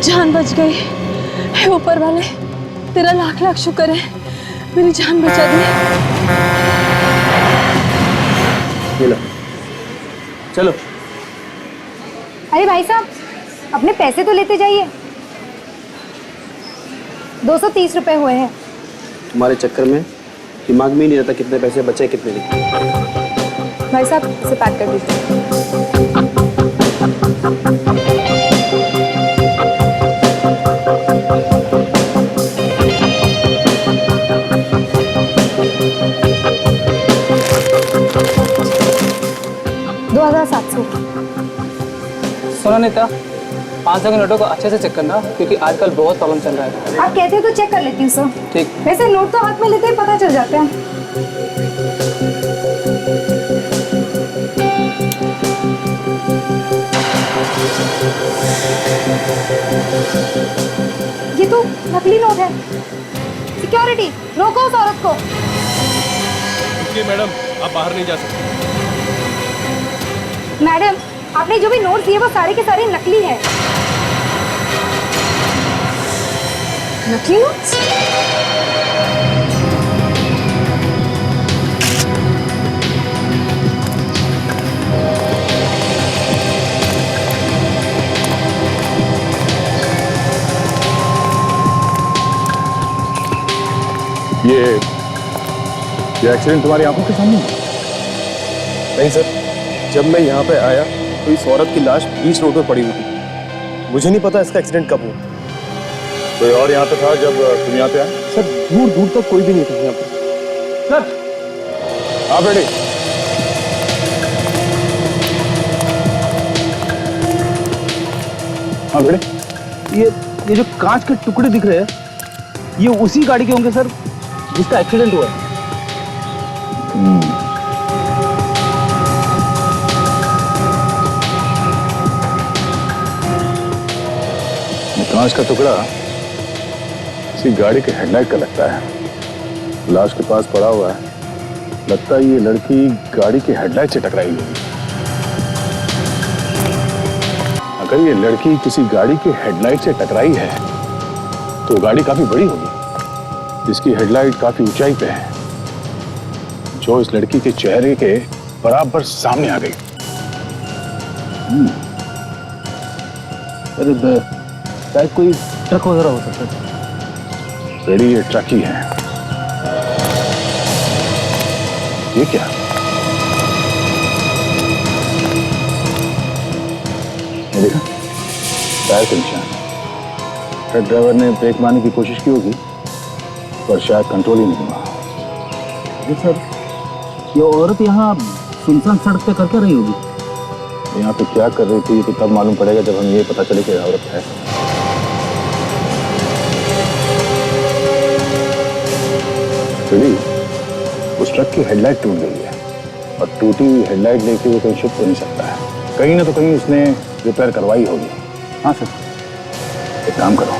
जान बच गई। हे ऊपर वाले, तेरा लाख लाख शुक्र है, मेरी जान बचा दी। चलो। अरे भाई साहब, अपने पैसे तो लेते जाइए। 230 रुपए हुए हैं। तुम्हारे चक्कर में दिमाग में ही नहीं रहता कितने पैसे बचे कितने नहीं। भाई साहब, इसे पैक कर दीजिए। सुनो नीता, 500 के नोटों को अच्छे से चेक करना, क्योंकि आजकल बहुत प्रॉब्लम चल रहा है। आप कहते हैं तो चेक कर लेती हूँ सर। ठीक। वैसे नोट तो हाथ में लेते ही पता चल जाते हैं। ये तो नकली नोट है। सिक्योरिटी, रोको उस औरत को। रुकिए मैडम, आप बाहर नहीं जा सकते। मैडम, आपने जो भी नोट दिए वो सारे के सारे नकली हैं। नकली नोट्स? ये एक्सीडेंट तुम्हारी आंखों के सामने? नहीं सर, जब मैं यहाँ पे आया तो इस औरत की लाश बीच रोड पे पड़ी हुई थी। मुझे नहीं पता इसका एक्सीडेंट कब हुआ। कोई और यहाँ पे था जब तुम यहाँ पे आए? सर, दूर दूर तक कोई भी नहीं था यहाँ पे। सर, हाँ बेटी। हाँ बेटे, ये जो कांच के टुकड़े दिख रहे हैं, ये उसी गाड़ी के होंगे सर जिसका एक्सीडेंट हुआ है। कांच का टुकड़ा किसी गाड़ी के हेडलाइट का लगता है। लाश के पास पड़ा हुआ है, लगता है ये लड़की गाड़ी के हेडलाइट से टकराई होगी। अगर ये लड़की किसी गाड़ी के हेडलाइट से टकराई है तो गाड़ी काफी बड़ी होगी, इसकी हेडलाइट काफी ऊंचाई पे है, जो इस लड़की के चेहरे के बराबर सामने आ गई। अरे शायद कोई ट्रक वगैरह हो सकता है। बेड़ी, ये ट्रक ही है। ये क्या? ये देखा, टायर के निशान। ट्रक ड्राइवर ने ब्रेक मारने की कोशिश की होगी, पर शायद कंट्रोल ही नहीं हुआ। जी सर, ये औरत यहाँ सुनसान सड़क पे कर क्या रही होगी? यहाँ पे क्या कर रही थी ये तो तब मालूम पड़ेगा जब हमें ये पता चले कि औरत है। बेड़ी, उस ट्रक की हेडलाइट टूट गई है, और टूटी हुई हेडलाइट लेके वो कोई छुप तो नहीं सकता है। कहीं ना तो कहीं उसने रिपेयर करवाई होगी। हाँ सर। एक काम करो,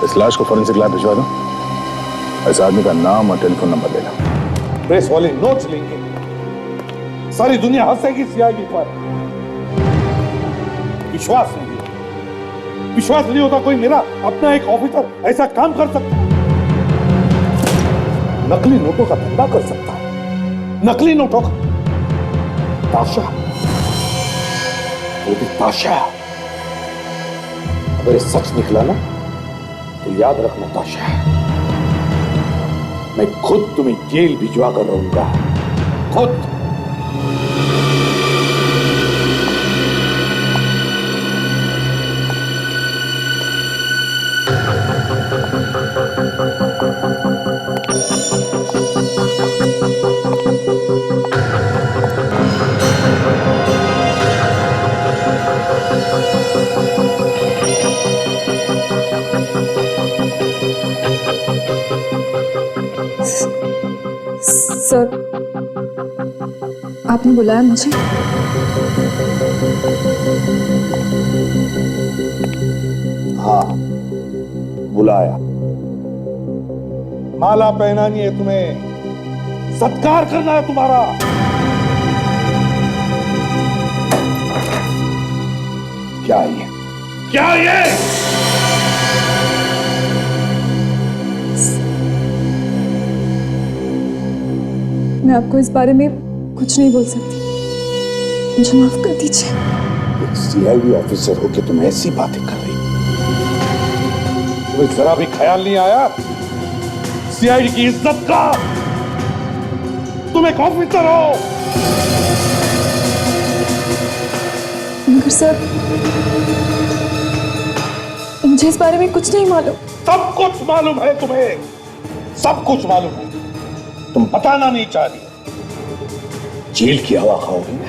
इस लाश को फोरेंसिक लैब भिजवा दो। इस आदमी का नाम और टेलीफोन नंबर ले लो। प्रेस वाले नोट्स लेंगे, सारी दुनिया हंसेगी सीआईडी पर। विश्वास नहीं होता कोई मेरा अपना एक ऑफिसर ऐसा काम कर सकता है? नकली नोटों का धंधा कर सकता है, नकली नोटों का। ताशा, वो भी ताशा। अगर ये सच निकला ना तो याद रखना ताशा, मैं खुद तुम्हें जेल भिजवा कर रहूंगा, खुद। सर, आपने बुलाया मुझे? हाँ, बुलाया। माला पहनानी है तुम्हें, सत्कार करना है तुम्हारा। क्या है ये? क्या ये? मैं आपको इस बारे में कुछ नहीं बोल सकती, मुझे माफ कर दीजिए। एक सीआईडी ऑफिसर होके तुम ऐसी बातें कर रही, तुम्हें जरा भी ख्याल नहीं आया सीआईडी की इज्जत का? तुम एक ऑफिसर हो। मगर सर, मुझे इस बारे में कुछ नहीं मालूम। सब कुछ मालूम है तुम्हें, सब कुछ मालूम है, तुम बताना नहीं चाह रही। जेल की हवा खाओगी ना,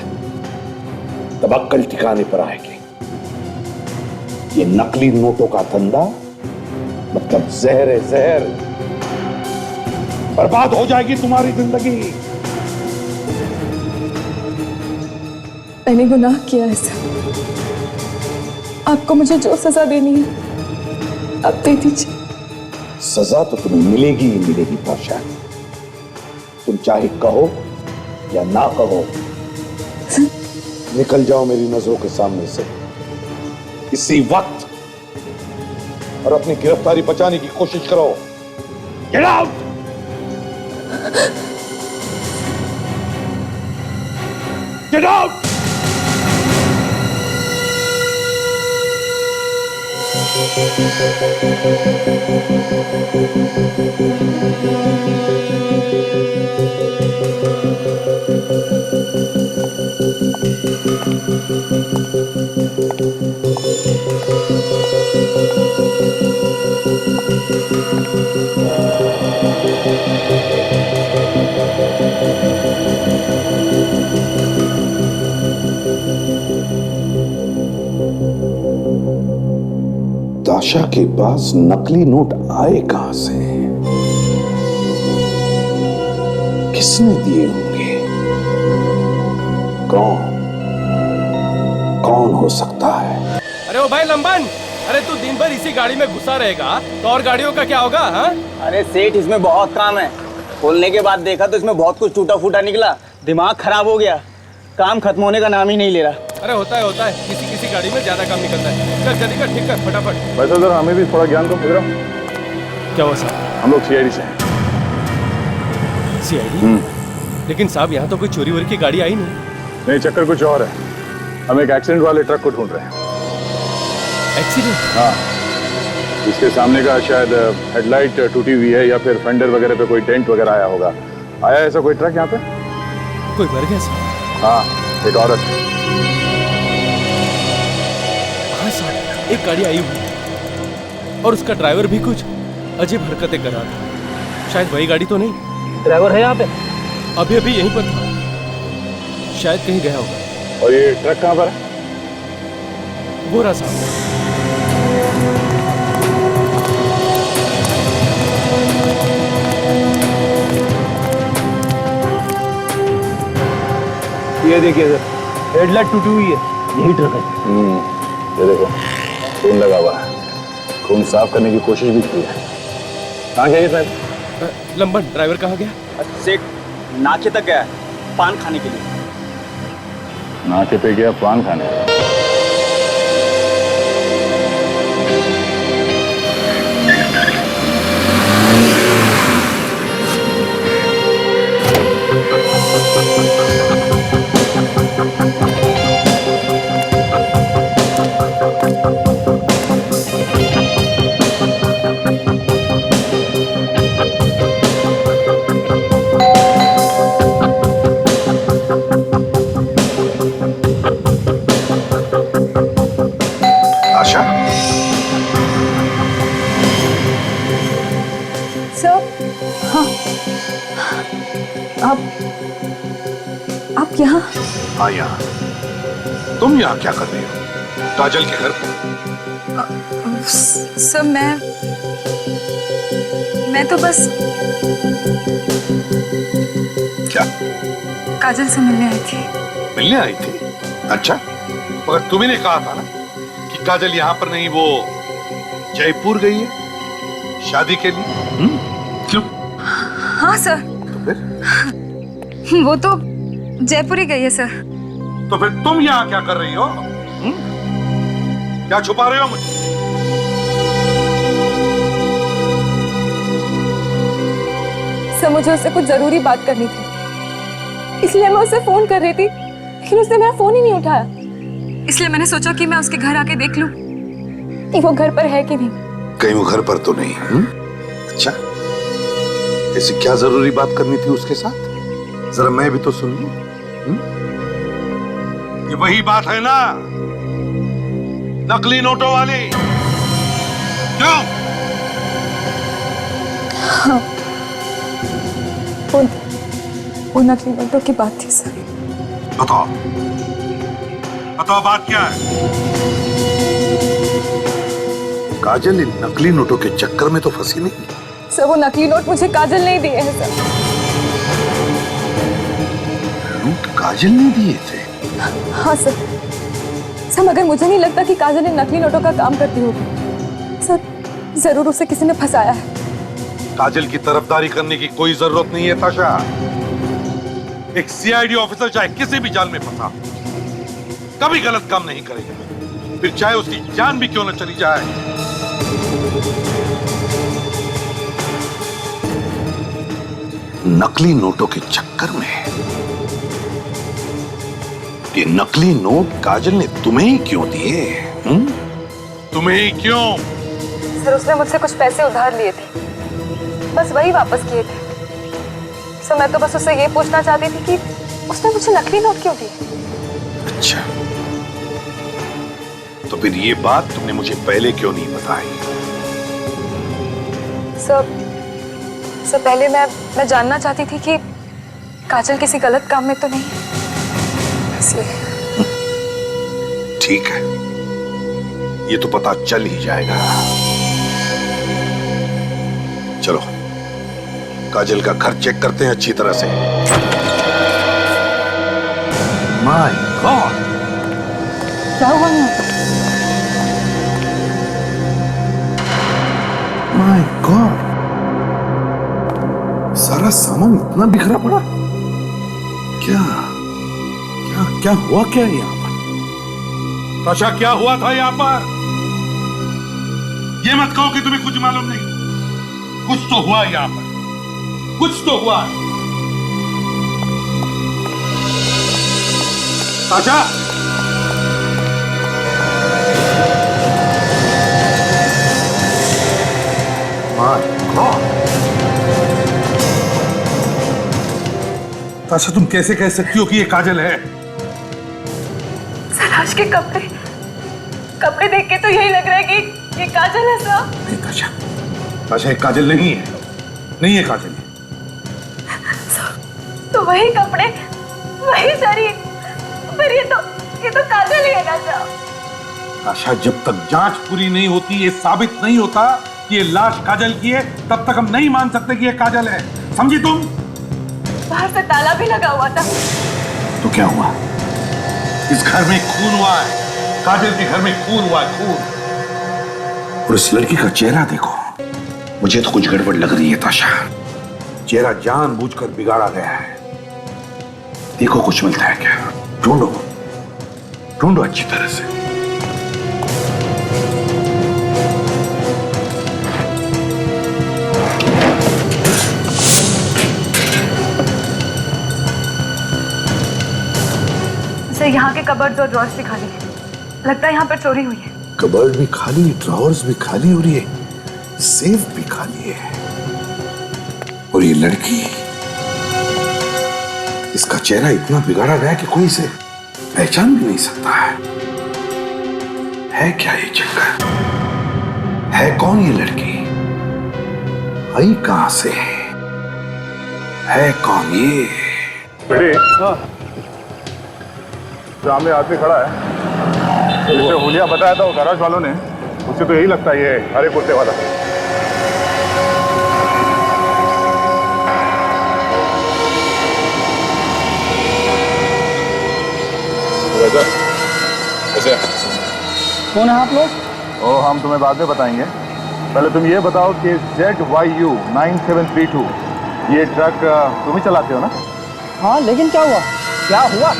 तब अक्कल ठिकाने पर आएगी। ये नकली नोटों का धंधा मतलब जहर है, जहर। बर्बाद हो जाएगी तुम्हारी जिंदगी। मैंने गुनाह किया है सर, आपको मुझे जो सजा देनी है आप दे दीजिए। सजा तो तुम्हें मिलेगी ही मिलेगी पाशा, तुम चाहे कहो या ना कहो। निकल जाओ मेरी नजरों के सामने से इसी वक्त, और अपनी गिरफ्तारी बचाने की कोशिश करो। Get out. Get out. दाशा के पास नकली नोट आए कहां से? किसने दिए होंगे? कौन हो सकता है? अरे ओ भाई लंबन, अरे तू दिन भर इसी गाड़ी में घुसा रहेगा तो और गाड़ियों का क्या होगा? हाँ? अरे सेठ, इसमें बहुत काम है। खोलने के बाद देखा तो इसमें बहुत कुछ टूटा फूटा निकला, दिमाग खराब हो गया। काम खत्म होने का नाम ही नहीं ले रहा। अरे होता है, किसी गाड़ी में ज्यादा काम निकलता है। चल जल्दी कर, ठीक कर फटाफट। वैसे सर हमें भी थोड़ा ज्ञान दो। क्या हुआ साहब? हम लोग सीआईडी से हैं। सीआईडी? लेकिन साहब यहाँ तो कोई चोरी वोरी की गाड़ी आई नहीं। नहीं, चक्कर कुछ और है। हम एक एक्सीडेंट वाले ट्रक को ढूंढ रहे हैं। एक्सीडेंट? हाँ, इसके सामने का शायद हेडलाइट टूटी हुई है या फिर फेंडर वगैरह पे कोई डेंट वगैरह आया होगा। आया ऐसा कोई ट्रक यहाँ पे? कोई मर गया साहब? हाँ, एक औरत। हाँ साहब, एक गाड़ी आई हुई और उसका ड्राइवर भी कुछ अजीब हरकतें कर रहा था। शायद वही गाड़ी तो नहीं। ड्राइवर है यहाँ पे? अभी यहीं पर था, शायद कहीं गया होगा। और ये ट्रक कहाँ पर है? वो रहा साहब। ये देखिए सर, हेडलाइट टूटी हुई है, यही ट्रक है। ये देखो, खून लगा हुआ है। खून साफ करने की कोशिश भी की है। कहाँ गया ये ड्राइवर? लंबन, ड्राइवर कहाँ गया? सेठ नाके तक गया है, पान खाने के लिए। नाके पे गया पान खाने? आशा, सर, हाँ, आप यहाँ? हाँ यहाँ। तुम यहाँ क्या कर रही हो? काजल के घर पे? सर मैं तो बस क्या? काजल से मिलने आई थी। मिलने आई थी? अच्छा, मगर तुम्ही ने कहा था ना कि काजल यहाँ पर नहीं, वो जयपुर गई है शादी के लिए। क्यों? हाँ सर। तो फिर? वो तो जयपुर ही गई है सर। तो फिर तुम यहाँ क्या कर रही हो? क्या छुपा रहे हो मुझे? सर मुझे उससे कुछ जरूरी बात करनी थी, इसलिए मैं उसे फोन कर रही थी, लेकिन उसने मेरा फोन ही नहीं उठाया। इसलिए मैंने सोचा कि मैं उसके घर आके देख लूं कि वो घर पर है कि नहीं। कहीं वो घर पर तो नहीं है? अच्छा, ऐसी क्या जरूरी बात करनी थी उसके साथ? जरा मैं भी तो सुन लूं। ये वही बात है ना, नकली नोटों वाली? क्यों? हाँ, वो नकली नोटों की बात थी सर। बताओ बताओ, बात क्या है? काजल इन नकली नोटों के चक्कर में तो फंसी नहीं? सर वो नकली नोट मुझे काजल नहीं दिए हैं सर। नोट काजल ने दिए थे? हाँ सर। सर मगर मुझे नहीं लगता कि काजल इन नकली नोटों का काम करती होगी सर। जरूर उसे किसी ने फंसाया है। काजल की तरफदारी करने की कोई जरूरत नहीं है ताशा। एक सीआईडी ऑफिसर चाहे किसी भी जाल में फंसा कभी गलत काम नहीं करेगा, फिर चाहे उसकी जान भी क्यों न चली जाए। नकली नोटों के चक्कर में ये नकली नोट काजल ने तुम्हें ही क्यों दिए? तुम्हें ही क्यों? सर उसने मुझसे कुछ पैसे उधार लिए थे, बस वही वापस किए थे। सर मैं तो बस उससे ये पूछना चाहती थी कि उसने मुझे नकली नोट क्यों दिए। अच्छा, तो फिर ये बात तुमने मुझे पहले क्यों नहीं बताई? सर पहले मैं जानना चाहती थी कि काजल किसी गलत काम में तो नहीं है, इसलिए। ठीक है, ये तो पता चल ही जाएगा। चलो काजल का घर चेक करते हैं अच्छी तरह से। माय गॉड, क्या हुआ ना? माय गॉड, सारा सामान इतना बिखरा पड़ा। क्या क्या क्या हुआ क्या यहाँ पर? ताशा क्या हुआ था यहाँ पर? ये मत कहो कि तुम्हें कुछ मालूम नहीं। कुछ तो हुआ यहाँ पर, कुछ तो हुआ। ताशा, ताशा तुम कैसे कह सकती हो कि ये काजल है? सराज के कपड़े देख के तो यही लग रहा है कि ये काजल है सर। नहीं ताशा, ताशा ये काजल नहीं है, नहीं है काजल। तो वही कपड़े, वही शरीर, फिर ये तो काजल ही है ना सर। ताशा जब तक जांच पूरी नहीं होती, ये साबित नहीं होता कि ये लाश काजल की है, तब तक हम नहीं मान सकते कि ये काजल है। समझी तुम? बाहर से ताला भी लगा हुआ था। तो क्या हुआ? इस घर में खून हुआ है, काजल के घर में खून हुआ है, खून। और इस लड़की का चेहरा देखो, मुझे तो कुछ गड़बड़ लग रही है ताशा। चेहरा जानबूझकर बिगाड़ा गया है। देखो कुछ मिलता है क्या? ढूंढो ढूंढो अच्छी तरह से। सर यहाँ के कबर्ड और ड्रॉर्स भी खाली है, लगता है यहाँ पर चोरी हुई है। कबर्ड भी खाली, ड्रॉर्स भी खाली हो रही है, सेफ भी खाली है। और ये लड़की, इसका चेहरा इतना बिगाड़ा गया कि कोई इसे पहचान भी नहीं सकता है क्या ये चक्कर? है कौन ये लड़की? आई कहां से? है कौन ये? बेटे, सामने आदमी खड़ा है, जिसे हुलिया बताया था वो गैराज वालों ने, उसे तो यही लगता है ये हरे कुर्ते वाला। कैसे? कौन है आप लोग? ओ, हम तुम्हें बाद में बताएंगे। पहले तुम ये बताओ कि ZYU 9732 ये ट्रक तुम ही चलाते हो ना? हाँ, लेकिन क्या हुआ? क्या हुआ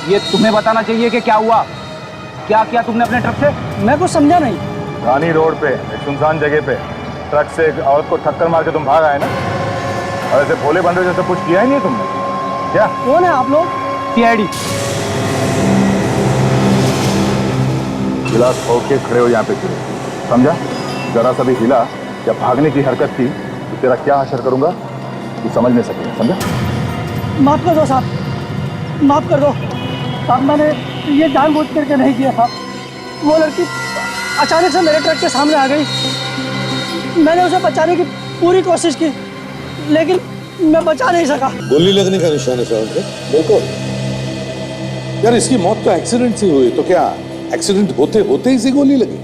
ये तुम्हें बताना चाहिए कि क्या हुआ। क्या किया तुमने अपने ट्रक से? मैं कुछ समझा नहीं। रानी रोड पे एक सुनसान जगह पे ट्रक से एक औरत को टक्कर मार के तुम भाग आए ना, और ऐसे भोले बंदे जैसे कुछ किया ही नहीं तुमने क्या? कौन है आप लोग? सीआईडी। गिलास खोल के खड़े हो यहाँ पे क्यों? समझा? जरा सा भी हिला या भागने की हरकत की तो तेरा क्या असर करूंगा तू समझ नहीं सकेगा, समझा? माफ कर दो साहब, माफ कर दो साहब, मैंने ये जानबूझ करके नहीं किया साहब। वो लड़की अचानक से मेरे ट्रक के सामने आ गई, मैंने उसे बचाने की पूरी कोशिश की लेकिन मैं बचा नहीं सका। गोली लगने का निशान है शायद से। बिल्कुल यार, इसकी मौत तो एक्सीडेंट से हुई, तो क्या एक्सीडेंट होते होते ही से गोली लगी?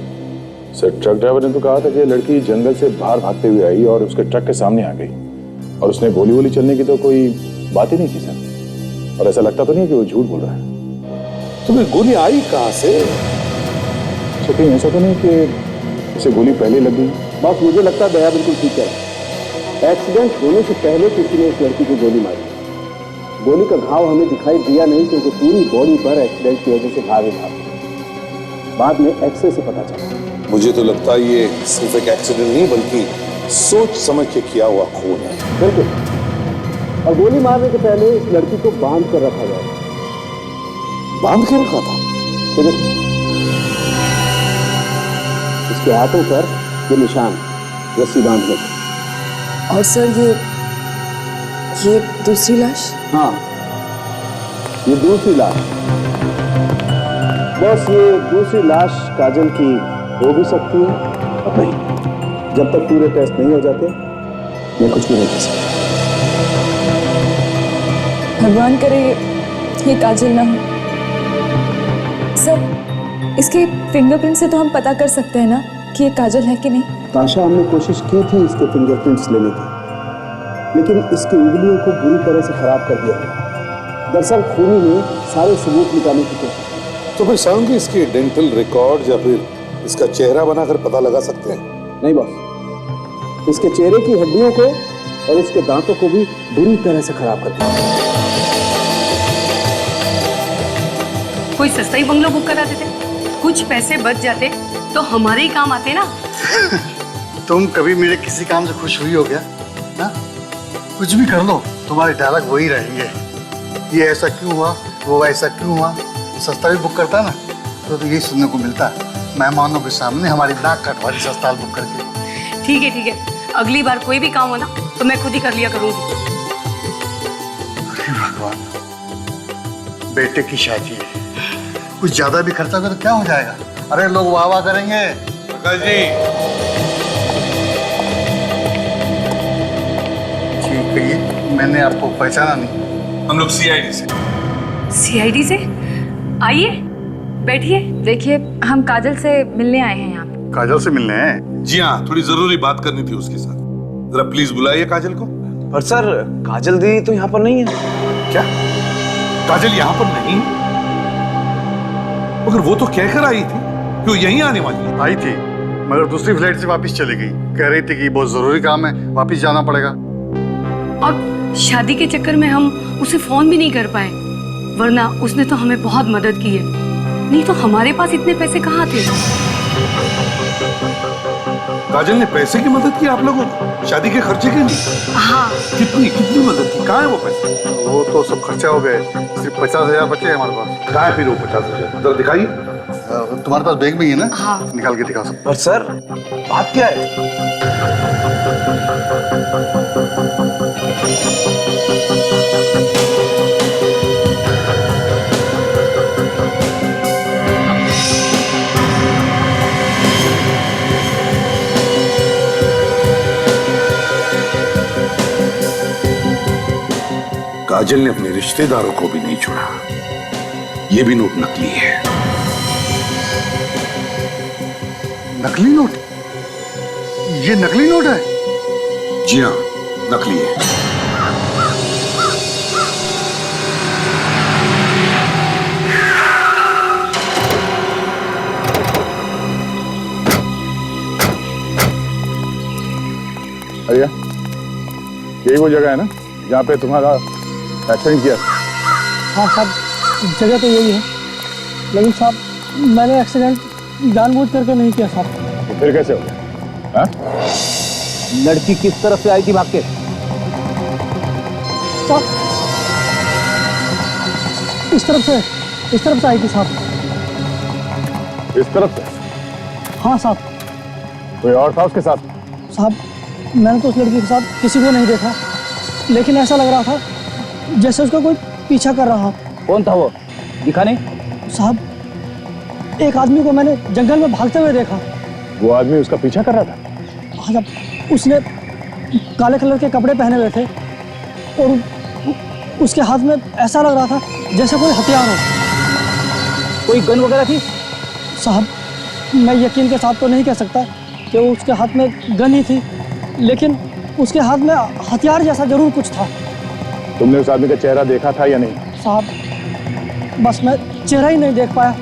सर ट्रक ड्राइवर ने तो कहा था कि लड़की जंगल से बाहर भागते हुए आई और उसके ट्रक के सामने आ गई, और उसने गोली वोली चलने की तो कोई बात ही नहीं की सर, और ऐसा लगता तो नहीं कि वो झूठ बोल रहा है। तुम्हें गोली आई कहाँ से? तो कहीं ऐसा तो नहीं कि उसे गोली पहले लग गई? बस मुझे लगता है दया बिल्कुल ठीक है। एक्सीडेंट होने से पहले किसी ने इस लड़की को गोली मारी। गोली का घाव हमें दिखाई दिया नहीं क्योंकि पूरी बॉडी पर एक्सीडेंट की वजह से घाव ही घाव। बाद में एक्सरे से पता चला। मुझे तो लगता है ये सिर्फ एक एक्सीडेंट नहीं बल्कि सोच समझ के किया हुआ खून है। बिल्कुल, और गोली मारने के पहले इस लड़की को बांध कर रखा गया। बांध के रखा था? तो देखो, इसके हाथों पर ये निशान रस्सी बांधने के। और सर ये दूसरी लाश? हाँ, ये दूसरी लाश। बस ये दूसरी लाश काजल की हो भी सकती है और नहीं। जब तक पूरे टेस्ट नहीं हो जाते मैं कुछ भी नहीं कह सकता। भगवान करे ये काजल ना हो। सर, इसके फिंगरप्रिंट से तो हम पता कर सकते हैं ना कि ये काजल है कि नहीं? ताशा, हमने कोशिश की थी इसके फिंगरप्रिंट्स लेने की, लेकिन इसकी उंगलियों को बुरी तरह से खराब कर दिया गया। दरअसल खूनी ने सारे सबूत निकालने की कोशिश की। तो फिर शाम के इसके डेंटल रिकॉर्ड या फिर इसका चेहरा बनाकर पता लगा सकते हैं? नहीं बॉस, इसके चेहरे की हड्डियों को और इसके दांतों को भी बुरी तरह से खराब कर दिया। कोई सस्ता ही बंगलो बुक करा देते, कुछ पैसे बच जाते तो हमारे ही काम आते ना। तुम कभी मेरे किसी काम से खुश हुई हो क्या? ना? कुछ भी कर लो तुम्हारे डायलॉग वही रहेंगे। ये ऐसा क्यों हुआ, वो ऐसा क्यों हुआ। सस्ता भी बुक करता ना तो यही सुनने को मिलता है, मेहमानों के सामने हमारी नाक कटवारी सस्ता बुक करके। ठीक है, अगली बार कोई भी काम हो ना तो मैं खुद ही कर लिया करूंगी। अरे भगवान, बेटे की शादी है, कुछ ज्यादा भी खर्चा हो तो क्या हो जाएगा? अरे लोग वाह वाह करेंगे। ठीक है, ये मैंने आपको पहचाना नहीं। हम लोग सीआईडी से। सीआईडी से? आइए बैठिए। देखिए, हम काजल से मिलने आए हैं यहाँ पे। काजल से मिलने हैं? जी हाँ, थोड़ी जरूरी बात करनी थी उसके साथ। जरा प्लीज बुलाइए काजल को। पर सर, काजल दीदी तो यहाँ पर नहीं है। क्या काजल यहाँ पर नहीं? मगर वो तो कहकर आई थी कि वो यहीं आने वाली है। आई थी मगर दूसरी फ्लाइट से वापस चली गई। कह रही थी कि बहुत जरूरी काम है, वापस जाना पड़ेगा। और शादी के चक्कर में हम उसे फोन भी नहीं कर पाए, वरना उसने तो हमें बहुत मदद की है। नहीं तो हमारे पास इतने पैसे कहाँ थे। काजल ने पैसे की मदद की आप लोगों को शादी के खर्चे के लिए? हाँ। कितनी मदद की? कहाँ है वो पैसे? वो तो सब खर्चा हो गए, सिर्फ 50,000 बचे हैं हमारे पास। कहाँ है फिर वो 50,000? जरा दिखाइए। तुम्हारे पास बैग में ही है ना? हाँ। निकाल के दिखा सकते। पर सर, बात क्या है? काजल ने अपने रिश्तेदारों को भी नहीं छोड़ा। ये भी नोट नकली है। नकली नोट? ये नकली नोट है? जी हाँ, नकली है। अरे यही वो जगह है ना जहाँ पे तुम्हारा एक्सीडेंट किया? हाँ साहब, जगह तो यही है, लेकिन साहब मैंने एक्सीडेंट जानबूझ करके नहीं किया साहब। तो फिर कैसे हो गया? हाँ? लड़की किस तरफ से आई थी भाग के? साहब इस तरफ से आई थी साहब। इस तरफ से? हाँ साहब। कोई और था उसके साथ? साहब मैंने तो उस लड़की के साथ किसी को नहीं देखा, लेकिन ऐसा लग रहा था जैसे उसका कोई पीछा कर रहा। कौन था वो? दिखा नहीं? साहब एक आदमी को मैंने जंगल में भागते हुए देखा। वो आदमी उसका पीछा कर रहा था? हाँ साहब, उसने काले कलर के कपड़े पहने हुए थे और उसके हाथ में ऐसा लग रहा था जैसे कोई हथियार हो। कोई गन वगैरह थी? साहब मैं यकीन के साथ तो नहीं कह सकता कि वो उसके हाथ में गन ही थी, लेकिन उसके हाथ में हथियार जैसा जरूर कुछ था। तुमने उस आदमी का चेहरा देखा था या नहीं? साहब बस मैं चेहरा ही नहीं देख पाया,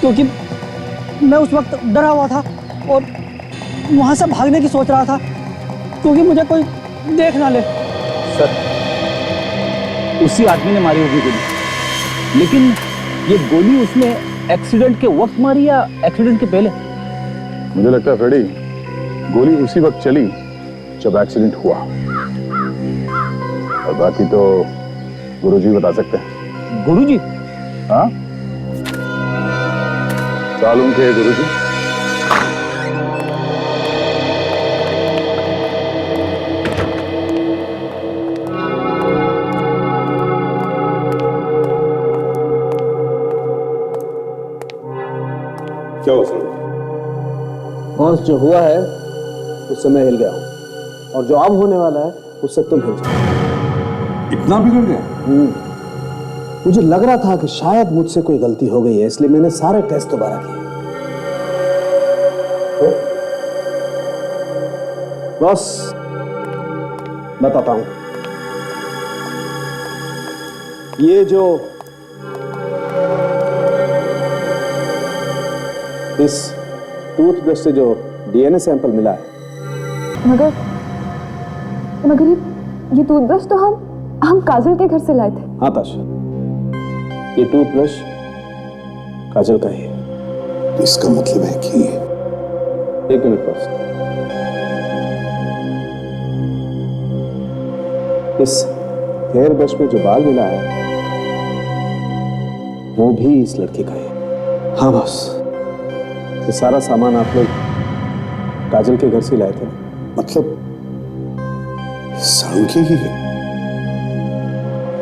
क्योंकि मैं उस वक्त डरा हुआ था और वहां से भागने की सोच रहा था, क्योंकि मुझे कोई देख ना ले। सर उसी आदमी ने मारी होगी गोली, लेकिन ये गोली उसने एक्सीडेंट के वक्त मारी या एक्सीडेंट के पहले? मुझे लगता है फ्रेडी, गोली उसी वक्त चली जब एक्सीडेंट हुआ, और बाकी तो गुरुजी बता सकते हैं। गुरुजी? हाँ, सालों के गुरुजी। क्या हो सर? बॉस जो हुआ है उससे मैं हिल गया हूं, और जो अब होने वाला है उससे तुम हिल जाओ। इतना बिगड़ गया? मुझे लग रहा था कि शायद मुझसे कोई गलती हो गई है, इसलिए मैंने सारे टेस्ट दोबारा किए। बॉस बताता हूं, ये जो इस टूथब्रश से जो डीएनए सैंपल मिला है, मगर ये टूथब्रश तो हम काजल के घर से लाए थे। हाँ ताशा, ये टूथब्रश काजल का ही है। इसका मतलब है कि एक मिनट बॉस, इस हेयर ब्रश में जो बाल मिला है वो भी इस लड़की का है। हाँ बॉस, ये सारा सामान आप लोग काजल के घर से लाए थे। मतलब साळुंखे की है?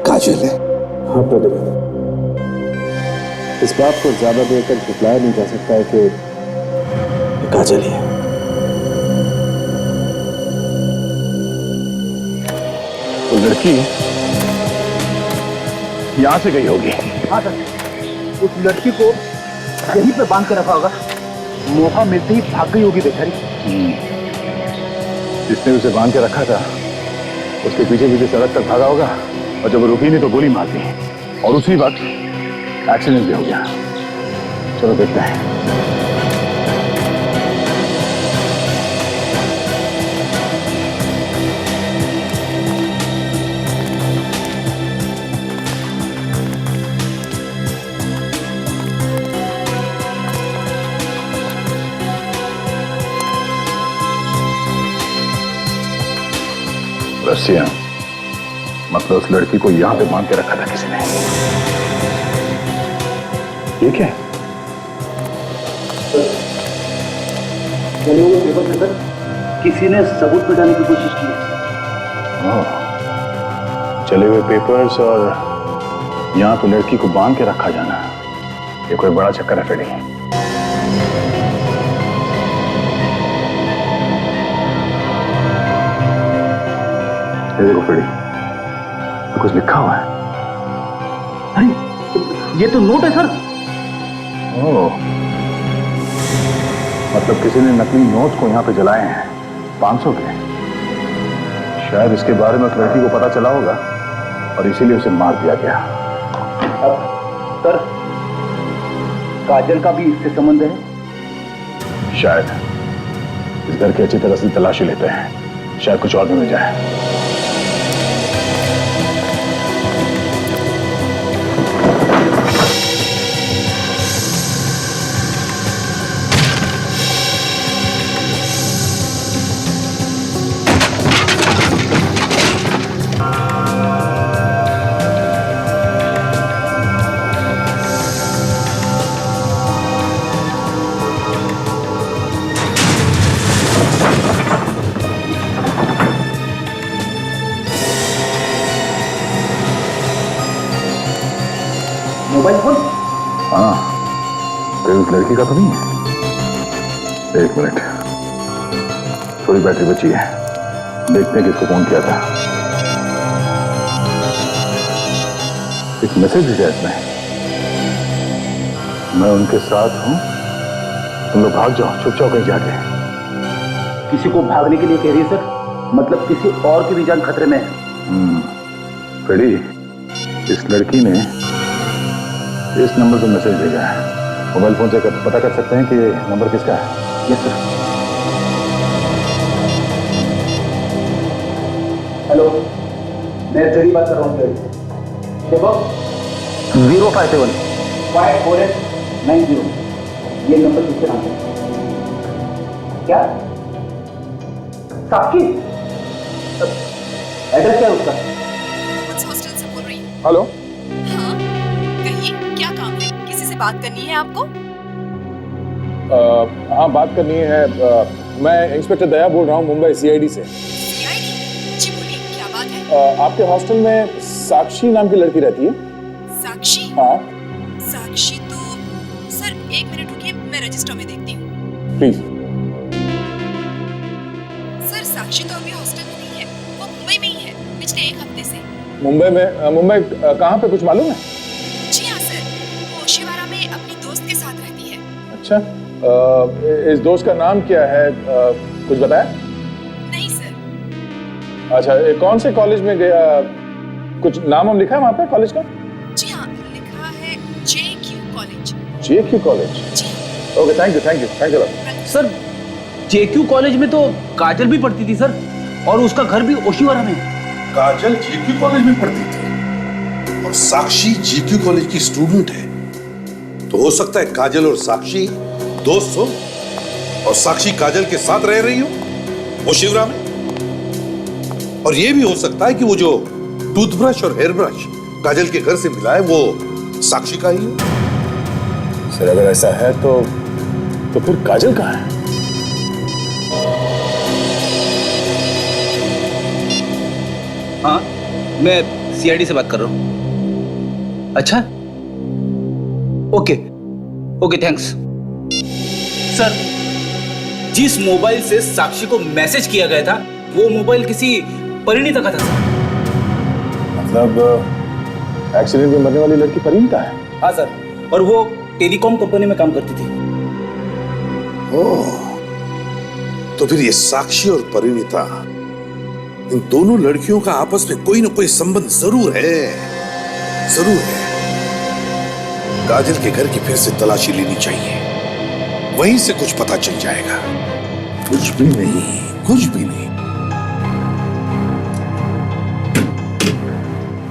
काजल है? हाँ प्रदीप, इस बात को ज्यादा देर तक झुटलाया नहीं जा सकता है कि ये काजल ही है। वो लड़की यहां से गई होगी। हाँ सर, उस लड़की को यहीं पे बांध के रखा होगा, मौका मिलते ही भाग गई होगी बेचारी। जिसने उसे बांध के रखा था उसके पीछे पीछे सड़क तक भागा होगा, और जब वो रुकी नहीं तो गोली मार दी, और उसी वक्त एक्सीडेंट भी हो गया। चलो देखते हैं। रस्सियां, मतलब उस लड़की को यहां पे बांध के रखा था किसी ने। ये क्या है? चले हुए पेपर पे सर किसी ने सबूत मिटाने की कोशिश की है। चले हुए पेपर्स और यहां पे लड़की को बांध के रखा जाना, ये कोई बड़ा चक्कर है फ्रेडी। ये देखो फ्रेडी, तो कुछ लिखा हुआ है। अरे ये तो नोट है सर। ओह, मतलब किसी ने नकली नोट को यहाँ पे जलाए हैं 500 के। शायद इसके बारे में उस लड़की को पता चला होगा और इसीलिए उसे मार दिया गया। अब सर काजल का भी इससे संबंध है? शायद। इस घर की अच्छी तरह से तलाशी लेते हैं, शायद कुछ और भी मिल जाए। लड़की का तो नहीं है? एक मिनट, थोड़ी बैटरी बची है, देखते हैं किसको फोन किया था। एक मैसेज दिया इसमें, मैं उनके साथ हूं, तुम लोग भाग जाओ चुपचाप कहीं जाके। किसी को भागने के लिए कह रही है सर? मतलब किसी और की भी जान खतरे में है? फ्रेडी, इस लड़की ने इस नंबर पर मैसेज भेजा है। मोबाइल फोन से पता कर सकते हैं कि ये नंबर किसका है? Yes sir. हेलो, मैं फ्रेडी बात कर रहा हूँ। देखो 057 54890, ये नंबर किसके नाम है? क्या साक्षी? एड्रेस क्या है उसका? हॉस्टल से बोल रही हूँ। हेलो, हाँ, कहिए क्या काम है? किसी से बात करनी है आपको? हाँ बात करनी है। मैं इंस्पेक्टर दया बोल रहा हूँ मुंबई सीआईडी से। सीआईडी? जी बोलिए, क्या बात है? आपके हॉस्टल में साक्षी नाम की लड़की रहती है? साक्षी? हाँ। साक्षी तो सर, एक मिनट रुकिए, मैं रजिस्टर में देखती हूँ। प्लीज। सर, साक्षी तो अभी हॉस्टल में नहीं है, वो मुंबई में ही है पिछले 1 हफ्ते से। मुंबई में? मुंबई कहाँ पे, कुछ मालूम है? जी हाँ सर, वो शिवारा में अपनी दोस्त के साथ रहती है। अच्छा, इस दोस्त का नाम क्या है, कुछ बताया? नहीं सर। अच्छा, कौन से कॉलेज में गया, कुछ नाम हम लिखा है वहाँ पे कॉलेज का? जी हाँ, लिखा है JQ कॉलेज। JQ college? जी। Okay, thank you sir JQ college में तो काजल भी पढ़ती थी सर, और उसका घर भी ओशिवारा में है। काजल JQ कॉलेज में पढ़ती थी और साक्षी JQ कॉलेज की स्टूडेंट है, तो हो सकता है काजल और साक्षी दोस्त हो और साक्षी काजल के साथ रह रही हो वो शिवरा में। और ये भी हो सकता है कि वो जो टूथब्रश और हेयर ब्रश काजल के घर से मिला है वो साक्षी का ही हो। सर अगर ऐसा है तो फिर काजल कहाँ है? हाँ, मैं सीआईडी से बात कर रहा हूँ। अच्छा, ओके थैंक्स। सर, जिस मोबाइल से साक्षी को मैसेज किया गया था वो मोबाइल किसी परिणीता का था सर। मतलब एक्सीडेंट में मरने वाली लड़की परिणीता है? हाँ सर, और वो टेलीकॉम कंपनी में काम करती थी। ओह, तो फिर ये साक्षी और परिणीता, इन दोनों लड़कियों का आपस में कोई ना कोई संबंध जरूर है। काजल के घर की फिर से तलाशी लेनी चाहिए, वहीं से कुछ पता चल जाएगा। कुछ भी नहीं।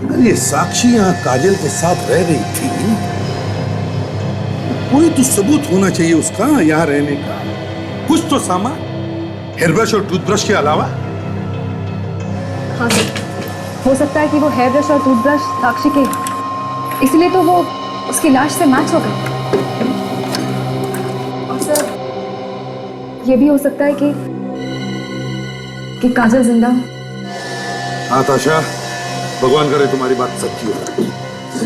अगर ये साक्षी यहाँ काजल के साथ रह रही थी, कोई तो सबूत होना चाहिए उसका यहाँ रहने का। कुछ तो सामान, हेयर ब्रश और टूथब्रश के अलावा। हाँ सर, हो सकता है कि वो हेयर ब्रश और टूथब्रश साक्षी के, इसलिए तो वो उसकी लाश से मैच हो गए। और सर, ये भी हो सकता है कि काजल जिंदा हो। हाँ ताशा, भगवान करे तुम्हारी बात सच्ची हो,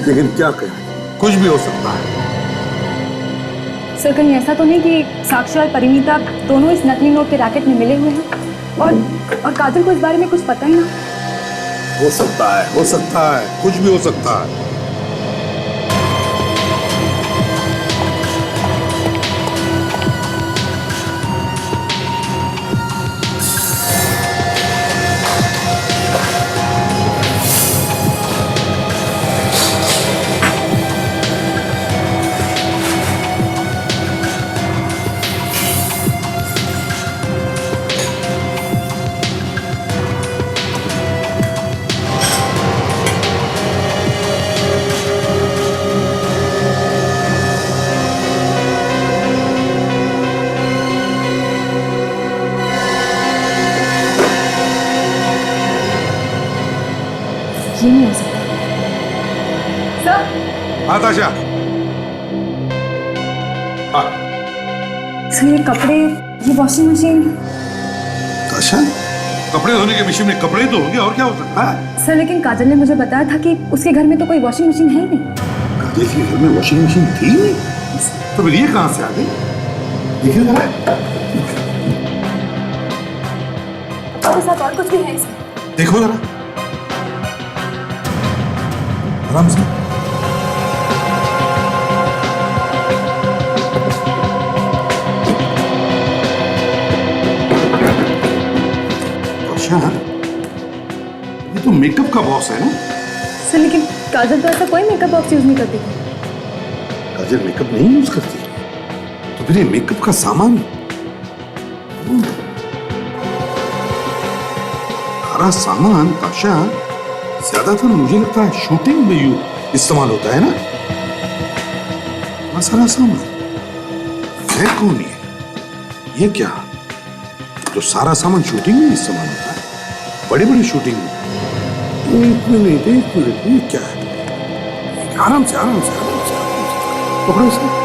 लेकिन क्या करें, कुछ भी हो सकता है। सर, कहीं ऐसा तो नहीं कि साक्षी और परिणीता दोनों इस नकली नोट के रैकेट में मिले हुए हैं और काजल को इस बारे में कुछ पता ही ना? हो सकता है, कुछ भी हो सकता है। ये नहीं हो सकता। सर, हाँ ताशा, हाँ। सर, ये कपड़े, ये वॉशिंग मशीन। ताशा, कपड़े धोने की मशीन में कपड़े धोगे और क्या हो सकता है? सर, लेकिन काजल ने मुझे बताया था कि उसके घर में तो कोई वॉशिंग मशीन है ही नहीं। काजल के घर में वॉशिंग मशीन थी नहीं? तो फिर ये कहां से आ गई? देखिए जरा। पापा साथ और कुछ भी है इसमें। देखो जरा आराम से। अच्छा, ये तो मेकअप का बॉक्स है ना? सर लेकिन काजल तो ऐसा कोई मेकअप बॉक्स यूज नहीं करती थी। काजल मेकअप नहीं यूज करती, तो फिर ये मेकअप का सामान सारा सामान ताशा ज्यादातर मुझे लगता है शूटिंग में इस्तेमाल होता है ना? इतना सारा सामान है कौन ये क्या? तो सारा सामान शूटिंग में इस्तेमाल होता है, बड़ी बड़ी शूटिंग में। एक मिनट ये क्या है? आराम से आराम से आराम से पकड़ो इसे।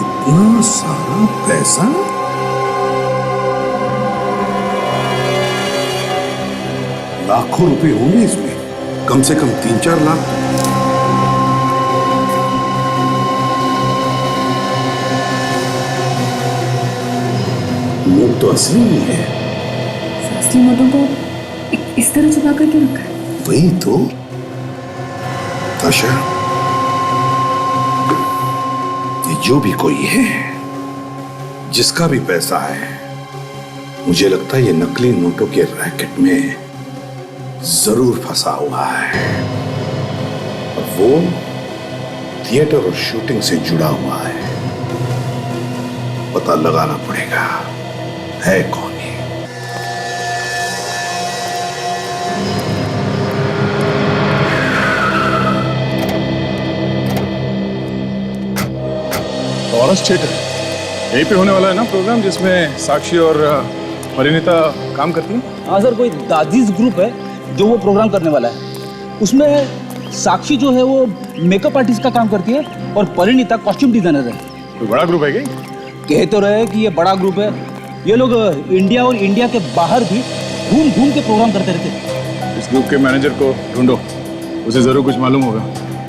इतना सारा पैसा? लाखों रुपए होंगे इसमें, कम से कम 3-4 लाख। नोट तो असली ही है। असली नोटों को इस तरह छुपा कर क्यों रखा है? वही तो ताशा, ये जो भी कोई है, जिसका भी पैसा है, मुझे लगता है ये नकली नोटों के रैकेट में जरूर फंसा हुआ है। और वो थिएटर और शूटिंग से जुड़ा हुआ है। पता लगाना पड़ेगा है कौन ये। टॉरस थिएटर यहीं पे होने वाला है ना प्रोग्राम, जिसमें साक्षी और परिणीता काम करती हैं? हाँ सर, कोई दादीज ग्रुप है जो वो प्रोग्राम करने वाला है। उसमें साक्षी जो है वो मेकअप आर्टिस्ट का काम करती है और परिणीता कॉस्ट्यूम डिजाइनर है। कोई बड़ा ग्रुप है क्या? कह तो रहे कि ये बड़ा ग्रुप है। ये लोग इंडिया और इंडिया के बाहर भी घूम घूम के प्रोग्राम करते रहते हैं। इस ग्रुप के मैनेजर को ढूंढो, उसे जरूर कुछ मालूम होगा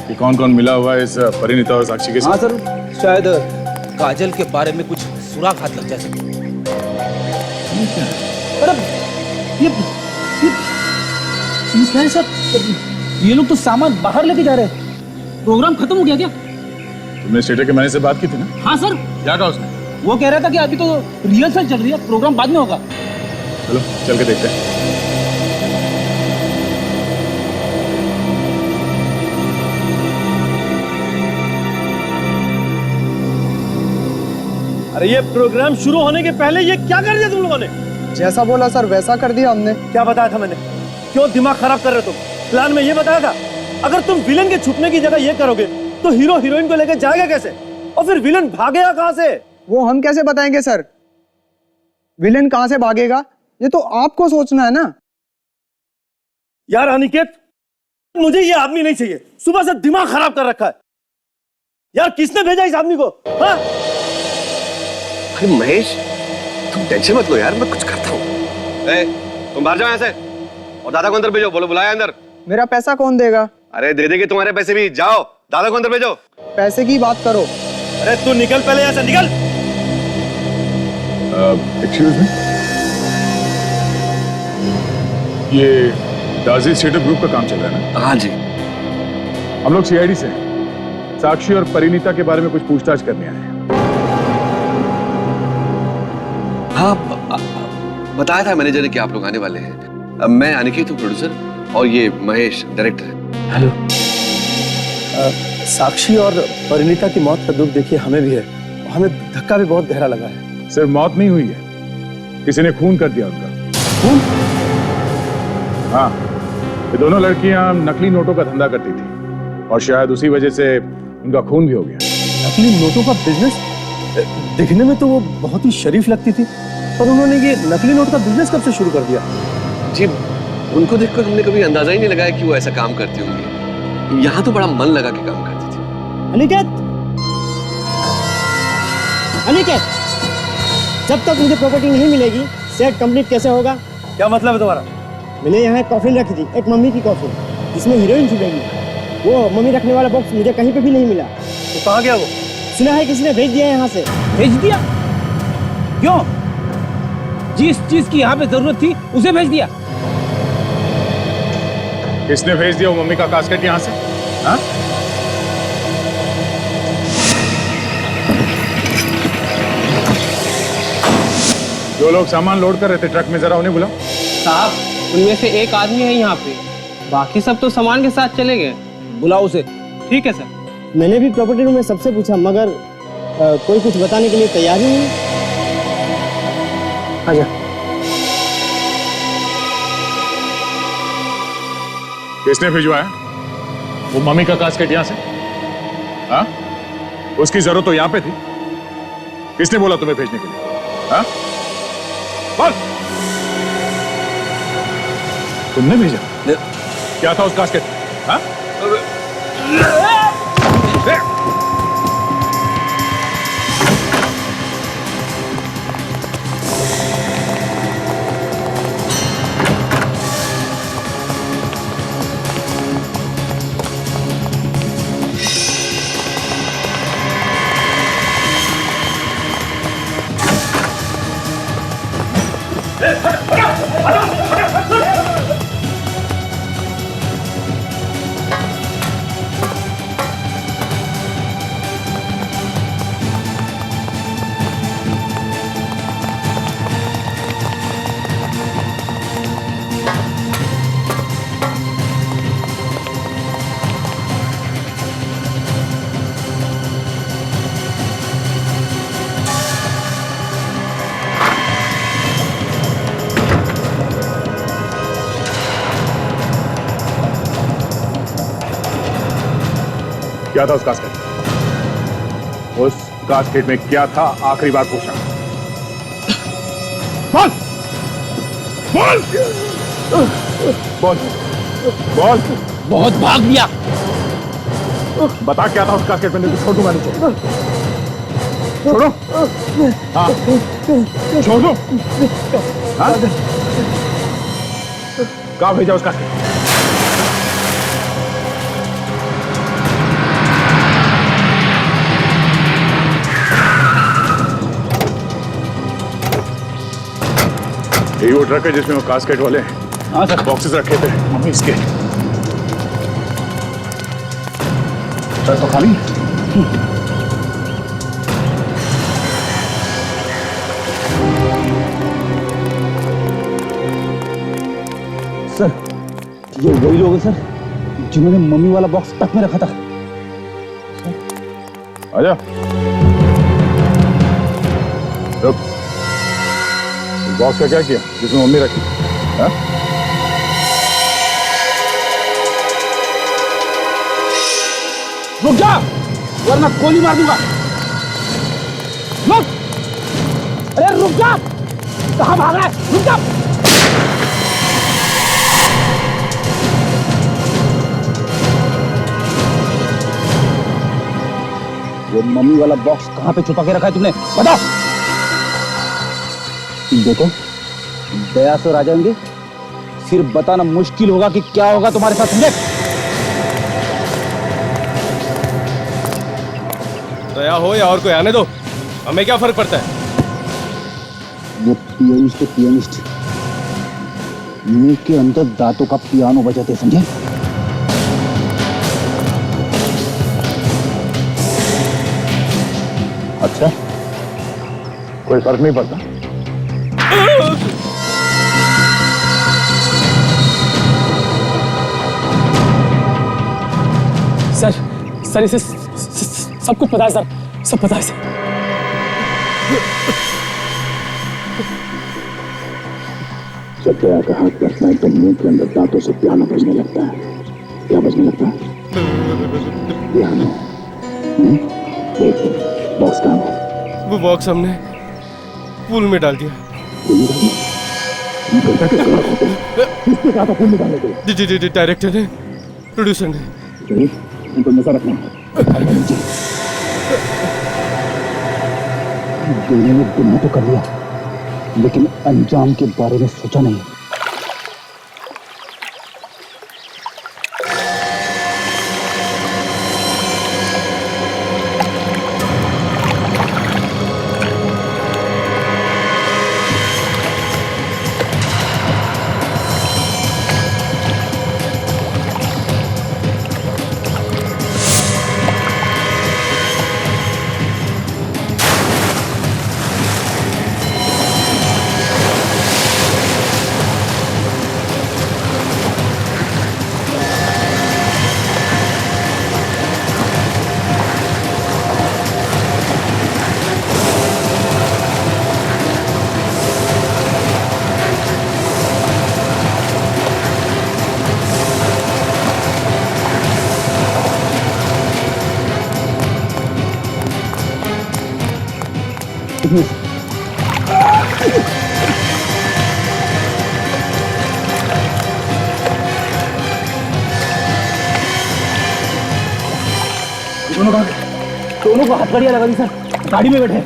कि कौन कौन मिला हुआ है इस परिणीता और साक्षी के साथ। हाँ सर, शायद काजल के बारे में कुछ सुराग हाथ लग जाए। अरे ये क्या है सर? ये लोग तो सामान बाहर लेके जा रहे हैं। प्रोग्राम खत्म हो गया क्या? तुमने थिएटर के मैनेजर से बात की थी ना? हाँ सर। क्या कहा उसने? वो कह रहा था कि अभी तो रिहर्सल चल रही है, प्रोग्राम बाद में होगा। चलो चल के देखते हैं। अरे ये प्रोग्राम शुरू होने के पहले ये क्या कर दिया तुम लोगों ने? जैसा बोला सर वैसा कर दिया हमने। क्या बताया था मैंने? क्यों दिमाग खराब कर रहे हो तुम? प्लान में ये बताया था अगर तुम विलन के छुपने की जगह ये करोगे तो हीरो हीरोइन को लेकर जाएगा कैसे? और फिर विलन भागेगा कहां से? वो हम कैसे बताएंगे सर? विलेन कहां से भागेगा ये तो आपको सोचना है ना। यार अनिकेत, मुझे ये आदमी नहीं चाहिए। सुबह से दिमाग खराब कर रखा है। यार किसने भेजा इस आदमी को? हाँ? अरे महेश, तुम टेंशन मत लो यार, मैं कुछ करता हूँ। तुम बाहर जाओ यहाँ से और दादा को अंदर भेजो। बोलो बुलाया अंदर। मेरा पैसा कौन देगा? अरे दे देंगे तुम्हारे पैसे भी। जाओ दादा को अंदर भेजो। पैसे की बात करो। अरे तू निकल पहले यहाँ से, निकल। एक्सक्यूज मी, ये दाजी थिएटर ग्रुप का काम चल रहा है ना? हाँ जी। हम लोग सीआईडी से हैं। साक्षी और परिणीता के बारे में कुछ पूछताछ करने आए हैं। हाँ, बताया था मैनेजर ने कि आप लोग आने वाले हैं। मैं अनिकेत हूँ प्रोड्यूसर, और ये महेश डायरेक्टर है। हेलो। साक्षी और परिणीता की मौत का दुख देखिए हमें भी है। हमें धक्का भी बहुत गहरा लगा है। सिर्फ मौत नहीं हुई है, किसी ने खून कर दिया उनका। खून? हाँ, ये दोनों लड़कियां नकली नोटों का धंधा करती थी और शायद उसी वजह से उनका खून भी हो गया। नकली नोटों का बिजनेस? दिखने में तो वो बहुत ही शरीफ लगती थी, पर उन्होंने ये नकली नोट का बिजनेस कब से शुरू कर दिया? जी, उनको देखकर हमने कभी अंदाजा ही नहीं लगाया कि वो ऐसा काम करती होंगी। यहाँ तो बड़ा मन लगा के काम करती थी। अनिकेत, अनिकेत, जब तक मुझे प्रॉपर्टी नहीं मिलेगी सेट कंप्लीट कैसे होगा? क्या मतलब है तुम्हारा? मैंने यहाँ एक कॉफिन रखी थी, एक मम्मी की कॉफिन, जिसमें हीरोइन छुपेगी। वो मम्मी रखने वाला बॉक्स मुझे कहीं पे भी नहीं मिला। तो कहाँ गया वो? सुना है किसी ने भेज दिया यहाँ से। भेज दिया? क्यों? जिस चीज की यहाँ पे जरूरत थी उसे भेज दिया। किसने भेज दिया वो मम्मी का कास्केट यहाँ से? हाँ? जो लोग सामान लोड कर रहे थे ट्रक में, जरा उन्हें बुलाओ। साहब उनमें से एक आदमी है यहाँ पे, बाकी सब तो सामान के साथ चले गए। बुलाओ उसे। ठीक है सर। मैंने भी प्रॉपर्टी रूम में सबसे पूछा, मगर कोई कुछ बताने के लिए तैयार ही नहीं। आजा। किसने भिजवाया वो मम्मी का कास्केट यहाँ से? हाँ? उसकी जरूरत तो यहाँ पे थी। किसने बोला तुम्हें भेजने के लिए? हाँ? बोल। तुमने भेजा? क्या था उस कास्केट? हाँ? क्या था उस कास्केट? उस कास्केट में क्या था? आखिरी बार पूछा। बोल बोल बोल बोल। बहुत भाग दिया। बता क्या था उस कास्केट में? छोड़ दूंगा नीचे। छोड़ो। हाँ छोड़ दो। हाँ? कहाँ भेजा उस कास्केट? यही वो ट्रक है जिसमें वो कास्केट वाले बॉक्सेस रखे थे मम्मी इसके। ट्रक तो खाली। सर ये वही लोग हैं सर जिन्होंने मम्मी वाला बॉक्स ट्रक में रखा था। आजा। रुक। बॉक्स का क्या किया जिसमें मम्मी रखी? हाँ? रुक जा वरना गोली मार दूंगा। रुक। अरे रुक जा। कहाँ भाग रहा है? रुक जा। वो मम्मी वाला बॉक्स कहाँ पे छुपा के रखा है तुमने? बताओ। देखो दया से आ जाएंगे, फिर बताना मुश्किल होगा कि क्या होगा तुम्हारे साथ। समझे? दया हो या और कोई आने दो, हमें क्या फर्क पड़ता है? वो पियानिस्ट है, पियानिस्ट। मुंह के अंदर दांतों का पियानो बजाते, समझे? अच्छा कोई फर्क नहीं पड़ता। सर इसे सब कुछ पता है सर, सब पता है सर। जब दया का हाथ पड़ता है तो मुंह के अंदर दांतों से पियानो बजने लगता है। क्या बजने लगता है? पियानो। देख बॉक्स कहाँ है? वो बॉक्स हमने पूल में डाल दिया। किसने कहा था पूल में डालने के लिए? डायरेक्टर ने, प्रोड्यूसर ने। उनको नजर रखना। दोनों ने गुनाह तो कर लिया, लेकिन अंजाम के बारे में सोचा नहीं। दोनों को हथकड़ियां लगा दी सर, गाड़ी में बैठे।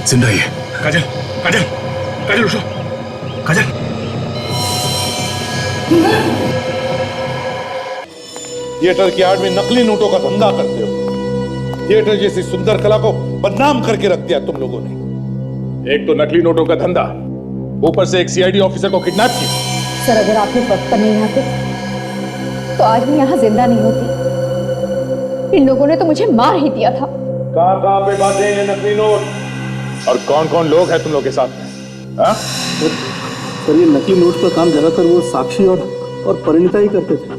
जिंदा ही है। काजल, काजल, काजल उठो, काजल। थिएटर की आड़ में नकली नोटों का धंधा करते हो। थिएटर जैसी सुंदर कला को बदनाम करके रख दिया तुम लोगों ने। एक तो नकली नोटों का धंधा, ऊपर से एक सीआईडी ऑफिसर को किडनैप किया। सर, अगर आप लोग वक्त पर नहीं आते तो आज मैं यहाँ जिंदा नहीं होती। इन लोगों ने तो मुझे मार ही दिया था। कहाँ पे बांधे ये नकली नोट और कौन कौन लोग हैं तुम लोग के साथ में? हाँ? सर, ये नकली नोट का काम ज्यादातर वो साक्षी और परिणीता ही करते थे।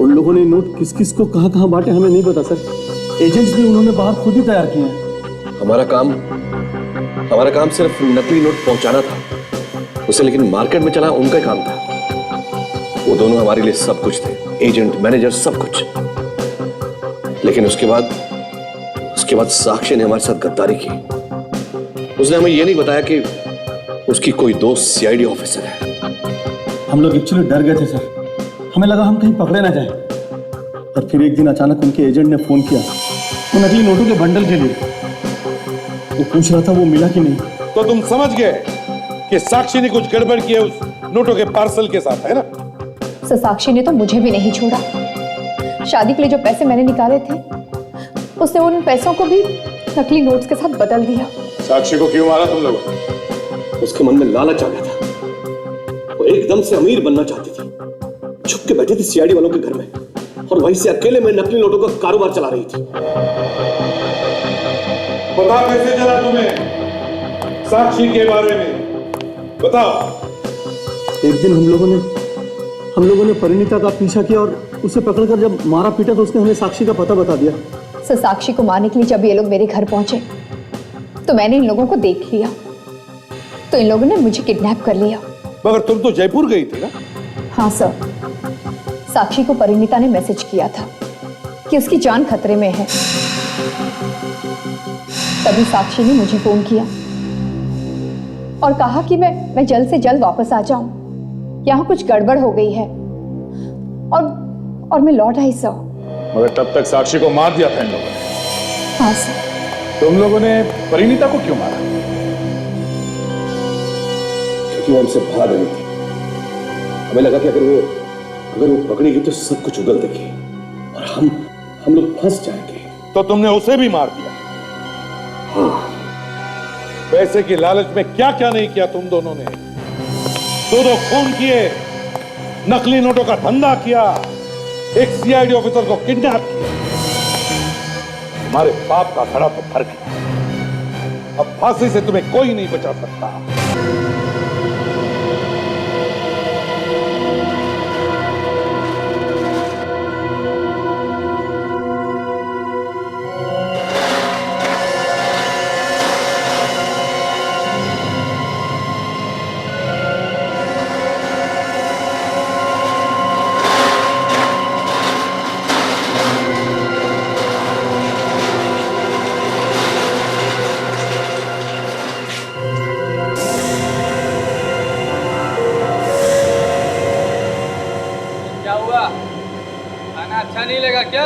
उन लोगों ने नोट किस किस को कहाँ कहाँ बांटे हमें नहीं पता सर। एजेंट्स भी उन्होंने बाहर खुद ही तैयार किए हैं। हमारा काम सिर्फ नकली नोट पहुंचाना था उसे, लेकिन मार्केट में चला उनका काम था। वो दोनों हमारे लिए सब कुछ थे, एजेंट, मैनेजर, सब कुछ। लेकिन उसके बाद साक्षी ने हमारे साथ गद्दारी की। उसने हमें यह नहीं बताया कि उसकी कोई दोस्त सीआईडी ऑफिसर है। हम लोग एक्चुअली डर गए थे सर, हमें लगा हम कहीं पकड़े ना जाए। और फिर एक दिन अचानक उनके एजेंट ने फोन किया वो नकली नोटों के बंडल के लिए। वो पूछ रहा था वो मिला कि नहीं। तो तुम समझ गए कि साक्षी ने कुछ गड़बड़ की है उस नोटों के पार्सल के साथ, है ना? सर, साक्षी ने तो मुझे भी नहीं छोड़ा। शादी के लिए जो पैसे मैंने निकाले थे उसने उन पैसों को भी नकली नोट्स के साथ बदल दिया। साक्षी को क्यों मारा तुम लोगों? उसके मन में लालच आ गया था। वो एकदम से अमीर बनना चाहती थी। छुप के बैठी थी सीआईडी वालों के घर में और वहीं से अकेले में नकली नोटों का कारोबार चला रही थी। पता कैसे चला तुम्हें साक्षी के बारे में? बताओ। एक दिन हम लोगों ने परिणीता का पीछा किया और उसे पकड़कर जब मारा पीटा तो उसने हमें साक्षी का पता बता दिया। सर, साक्षी को मारने के लिए जब ये लोग मेरे घर पहुंचे तो मैंने इन लोगों को देख लिया, तो इन लोगों ने मुझे किडनैप कर लिया। मगर तुम तो जयपुर गई थी ना? हाँ सर, साक्षी को परिणीता ने मैसेज किया था कि उसकी जान खतरे में है। तभी साक्षी ने मुझे फोन किया और कहा कि मैं जल्द से जल्द वापस आ जाऊं, यहाँ कुछ गड़बड़ हो गई है। और मैं लौट आई सर। मगर तब तक साक्षी को मार दिया था इन लोगों ने। हाँ सर। तुम लोगों ने परिणीता को क्यों मारा? क्योंकि वो हमसे भाग रही थी। हमें लगा कि अगर वो पकड़ेगी तो सब कुछ उगल देगी और हम लोग फंस जाएंगे। तो तुमने उसे भी मार दिया? हाँ। पैसे की लालच में क्या क्या नहीं किया तुम दोनों ने। दो खून किए, नकली नोटों का धंधा किया, एक सीआईडी ऑफिसर को किडनैप किया। तुम्हारे बाप का खड़ा तो भर गया। अब फांसी से तुम्हें कोई नहीं बचा सकता। अच्छा नहीं लगा क्या?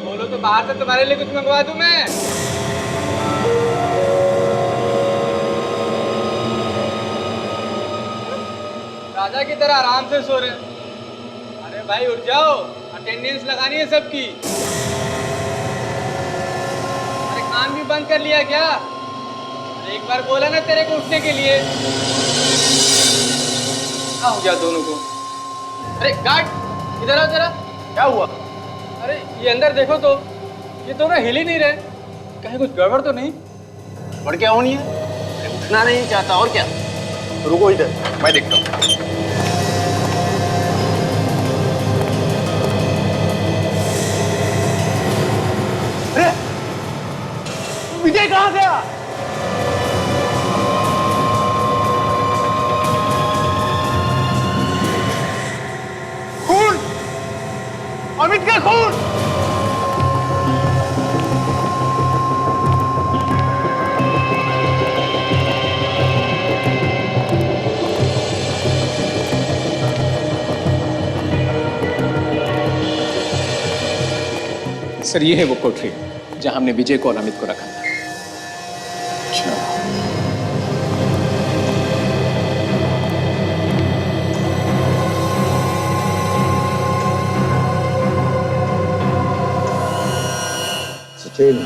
बोलो तो बाहर से तुम्हारे लिए कुछ मंगवा दूं मैं। राजा की तरह आराम से सो रहे। अरे भाई उठ जाओ, अटेंडेंस लगानी है सबकी। अरे कान भी बंद कर लिया क्या? एक बार बोला ना तेरे को उठने के लिए। क्या हो गया दोनों को? अरे गार्ड, इधर आओ जरा। क्या हुआ? अरे ये अंदर देखो तो, ये दोनों हिल ही नहीं रहे। कहीं कुछ गड़बड़ तो नहीं? बढ़ क्या होनी है? उठना नहीं चाहता और क्या? रुको इधर, मैं देखता हूँ। विजय कहां गया? खून, अमित का खून। सर ये है वो कोठरी जहां हमने विजय को और अमित को रखा था। सचिन,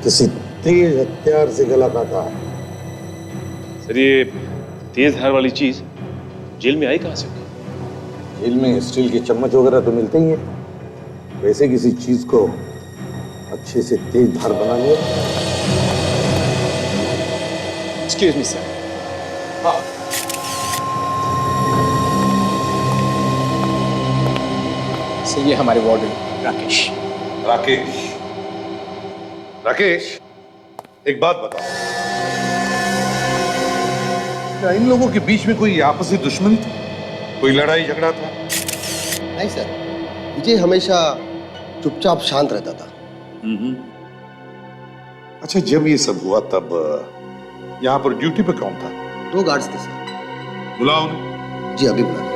किसी तेज हथियार से गला काटा है। सर ये तेज धार वाली चीज जेल में आई कहां से? जेल में स्टील के चम्मच वगैरह तो मिलते ही हैं। वैसे किसी चीज को अच्छे से तेज धार बना लिया। Excuse me sir. सर ये हमारे वार्डन राकेश। राकेश, राकेश, एक बात बताओ, क्या इन लोगों के बीच में कोई आपसी दुश्मनी थी? कोई लड़ाई झगड़ा था? नहीं सर, विजय हमेशा चुपचाप शांत रहता था। अच्छा, जब ये सब हुआ तब यहाँ पर ड्यूटी पे कौन था? 2 गार्ड्स थे सर। बुलाओ उन्हें। जी अभी बुला।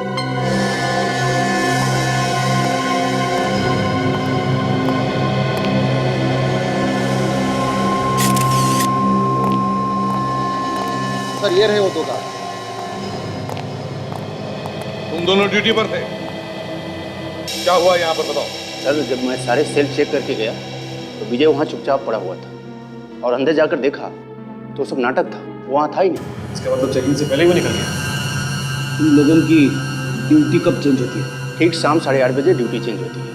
सर ये रहे वो 2 गार्ड। तुम दोनों ड्यूटी पर थे? क्या हुआ यहाँ पर बताओ। सर जब मैं सारे सेल चेक करके गया तो विजय वहाँ चुपचाप पड़ा हुआ था और अंदर जाकर देखा तो सब नाटक था, वहाँ था ही नहीं। इसका मतलब चेकिंग से पहले ही वो निकल गया। तुम लोगों की ड्यूटी कब चेंज होती है? ठीक शाम 8:30 बजे ड्यूटी चेंज होती है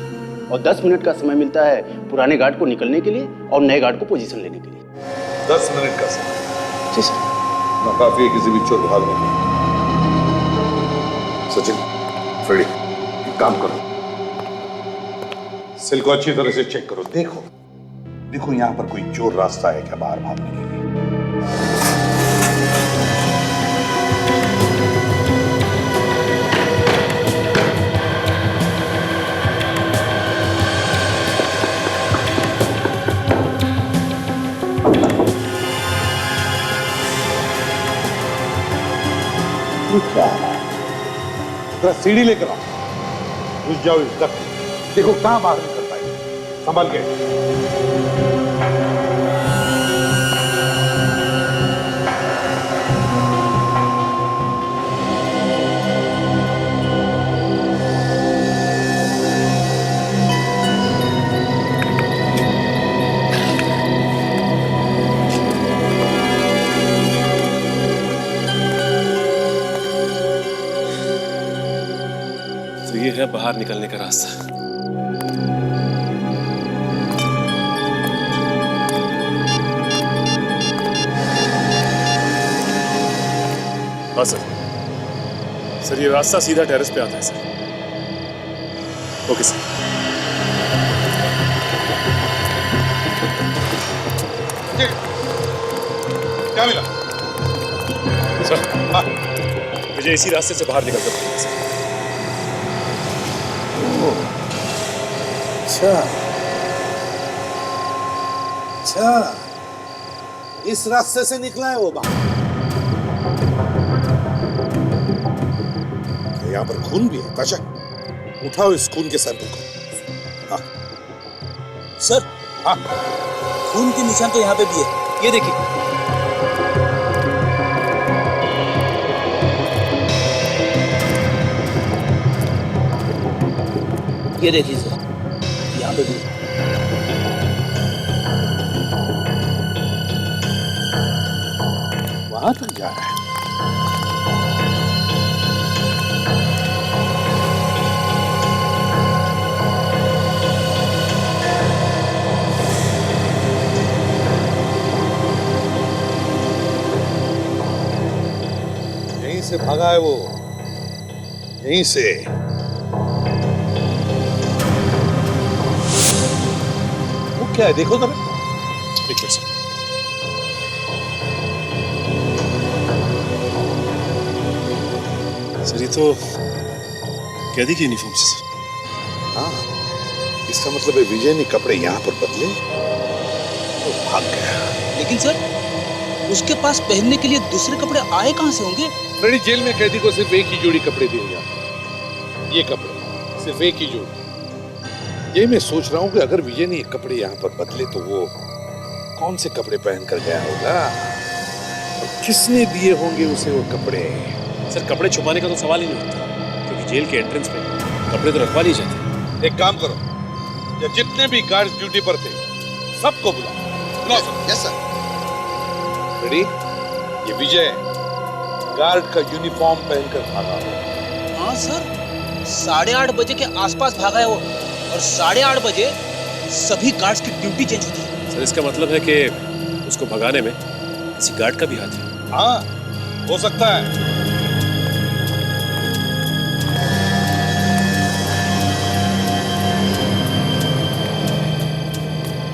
और 10 मिनट का समय मिलता है पुराने गार्ड को निकलने के लिए और नए गार्ड को पोजीशन लेने के लिए। 10 मिनट का समय? जी सर। ना काफी है किसी भी चोर भागने में। सचिन, फ्रेडी, एक काम करो, सेल को अच्छी तरह से चेक करो। देखो देखो यहाँ पर कोई चोर रास्ता है क्या बाहर भागने के लिए? क्या है? जरा सीढ़ी लेकर आओ, घुस जाओ इस डक में। देखो कहां बाहर निकल पाएगी। संभल के। तो ये है बाहर निकलने का रास्ता। हाँ सर, सर ये रास्ता सीधा टेरेस पे आता है सर। Okay sir. क्या मिला? सर हाँ, मुझे इसी रास्ते से बाहर निकल कर सर। अच्छा अच्छा, इस रास्ते से निकला है वो बाहर। यहाँ पर खून भी है। ताशा, उठाओ इस खून के सैंपल को। हाँ सर, हाँ, खून के निशान तो यहाँ पे भी है, ये देखिए। ये देखिए सर, यहाँ पे भी। वहां तक जा रहा है। यहीं से भागा है वो, यहीं से। वो क्या है देखो जरा। एक मिनट सर। सर ये तो कैदी की यूनिफॉर्म से सर। हाँ, इसका मतलब है विजय ने कपड़े यहाँ पर बदले तो भाग गया। लेकिन सर उसके पास पहनने के लिए दूसरे कपड़े आए कहाँ से होंगे? फ्रेडी, जेल में कैदी को सिर्फ एक ही जोड़ी कपड़े दिए जाते हैं। ये कपड़े सिर्फ एक ही जोड़ी। ये मैं सोच रहा हूँ कि अगर विजय ने ये कपड़े यहाँ पर बदले तो वो कौन से कपड़े पहन कर गया होगा और किसने दिए होंगे उसे वो कपड़े। सर कपड़े छुपाने का तो सवाल ही नहीं होता, क्योंकि जेल के एंट्रेंस पे कपड़े तो रखवा लिए जाते। एक काम करो, या जितने भी गार्ड्स ड्यूटी पर थे सबको बुलाओ। Yes sir. रेडी? ये विजय गार्ड का यूनिफॉर्म पहनकर भागा हो। हाँ सर, 8:30 बजे के आसपास भागा है वो, और 8:30 बजे सभी गार्ड्स की ड्यूटी चेंज होती है। सर इसका मतलब है कि उसको भगाने में किसी गार्ड का भी हाथ है। हाँ, हो सकता है।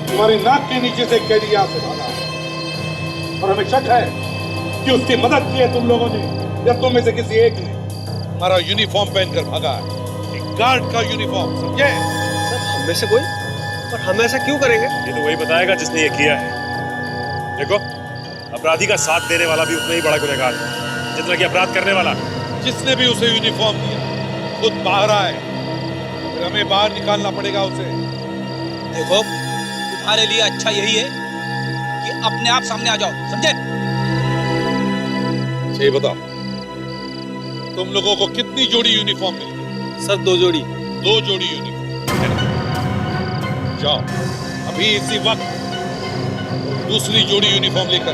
तुम्हारी नाक के नीचे से कैदी यहां से भागा और हमें शक है कि उसकी मदद की है तुम लोगों ने या तुम में से किसी एक ने। हमारा यूनिफॉर्म पहनकर भागा है, एक गार्ड का यूनिफॉर्म, समझे? सर हम में से कोई? पर हम ऐसा क्यों करेंगे? ये तो वही बताएगा जिसने ये किया है। देखो, अपराधी का साथ देने वाला भी उतना ही बड़ा गुनहगार है जितना कि अपराध करने वाला। जिसने भी उसे यूनिफॉर्म दिया खुद बाहर आए, फिर हमें बाहर निकालना पड़ेगा उसे। देखो, तुम्हारे लिए अच्छा यही है कि अपने आप सामने आ जाओ, समझे? ये बताओ, तुम लोगों को कितनी जोड़ी यूनिफॉर्म मिली? सर 2 जोड़ी। 2 जोड़ी यूनिफॉर्म। जाओ अभी इसी वक्त दूसरी जोड़ी यूनिफॉर्म लेकर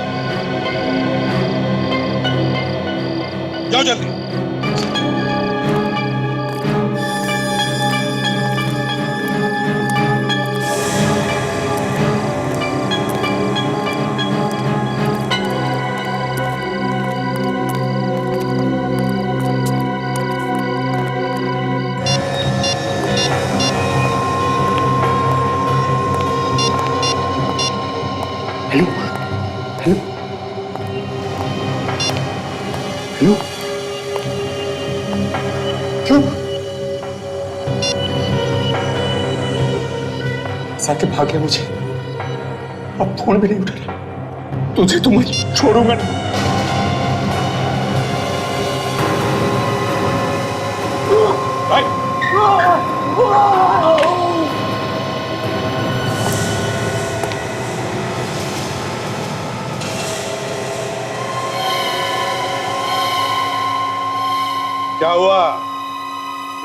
जाओ, जल्दी। हेलो हेलो हेलो, चुप। साके भाग गया मुझे, अब फोन भी नहीं उठा रहा। तुझे तो मैं छोड़ूंगा नहीं। क्या हुआ?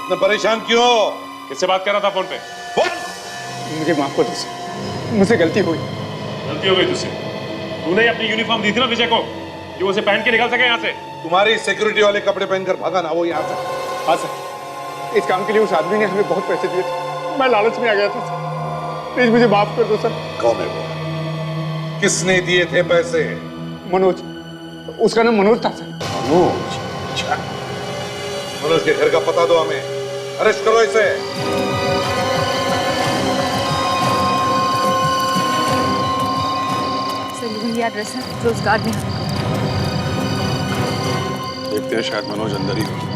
इतना परेशान क्यों हो? किससे बात कर रहा था फोन पे? मुझे माफ कर दो सर, मुझसे गलती हुई। गलती हो गई तुझसे। तूने अपनी यूनिफॉर्म दी थी ना विजय को, जो उसे पहन के निकल सके यहाँ से। तुम्हारी सिक्योरिटी वाले कपड़े पहनकर भागा ना वो यहाँ से। हाँ सर, इस काम के लिए उस आदमी ने हमें बहुत पैसे दिए थे, मैं लालच में आ गया था सर, प्लीज मुझे माफ कर दो सर। कौन है वो? किसने दिए थे पैसे? मनोज, उसका नाम मनोज था सर। मनोज? अच्छा, मनोज के घर का पता दो हमें, अरेस्ट करो इसे। सर यही एड्रेस है जो उस गार्ड ने हमें देखते हैं, शायद मनोज अंदर ही हो।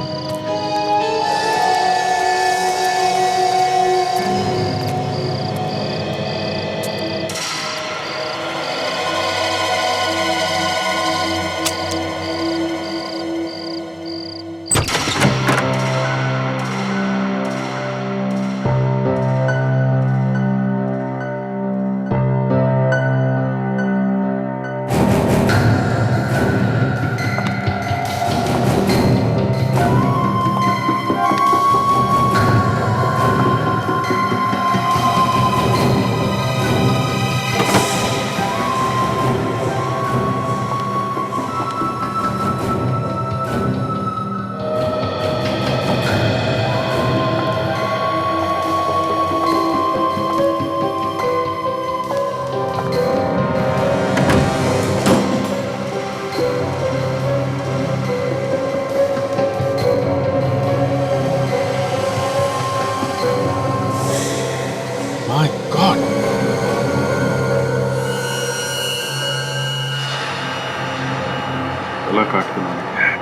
काट के मारा गया है,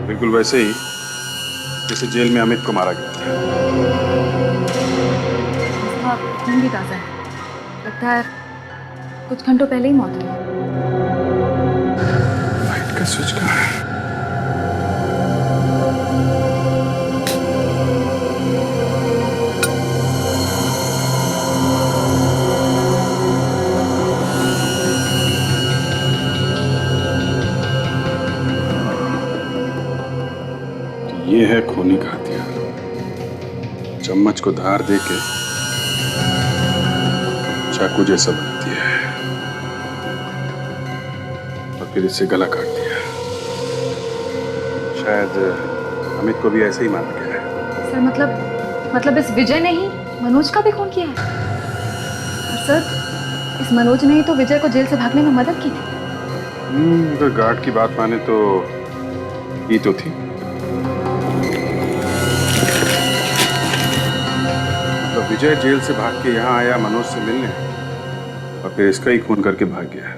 बिल्कुल वैसे ही जैसे जेल में अमित को मारा गया था। उसका खून भी ताज़ा है, लगता है कुछ घंटों पहले ही मौत हुई। लाइट का स्विच कहाँ है? ये है खूनी का हथियार, चम्मच को धार देके चाकू जैसा बना दिया है और फिर इससे गला काट दिया। शायद अमित को भी ऐसे ही मारा गया है। सर मतलब इस विजय ने ही मनोज का भी खून किया है। और सर, इस मनोज ने ही तो विजय को जेल से भागने में मदद की थी। अगर गार्ड की बात माने तो ये तो थी। तो विजय जेल से भाग के यहाँ आया मनोज से मिलने और फिर इसका ही खून करके भाग गया।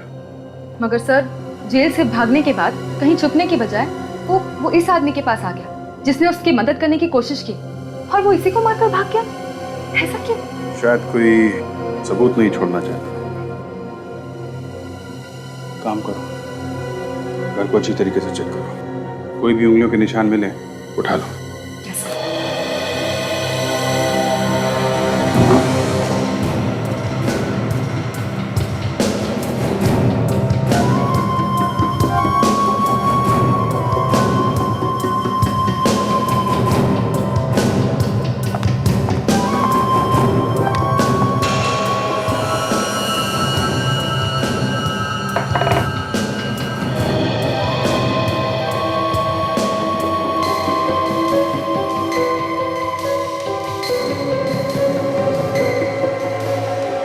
मगर सर, जेल से भागने के बाद कहीं छुपने की बजाय वो इस आदमी के पास आ गया जिसने उसकी मदद करने की कोशिश की, और वो इसी को मारकर भाग गया। ऐसा क्यों? शायद कोई सबूत नहीं छोड़ना चाहता। काम करो, घर को अच्छी तरीके से चेक करो, कोई भी उंगलियों के निशान मिले उठा लो।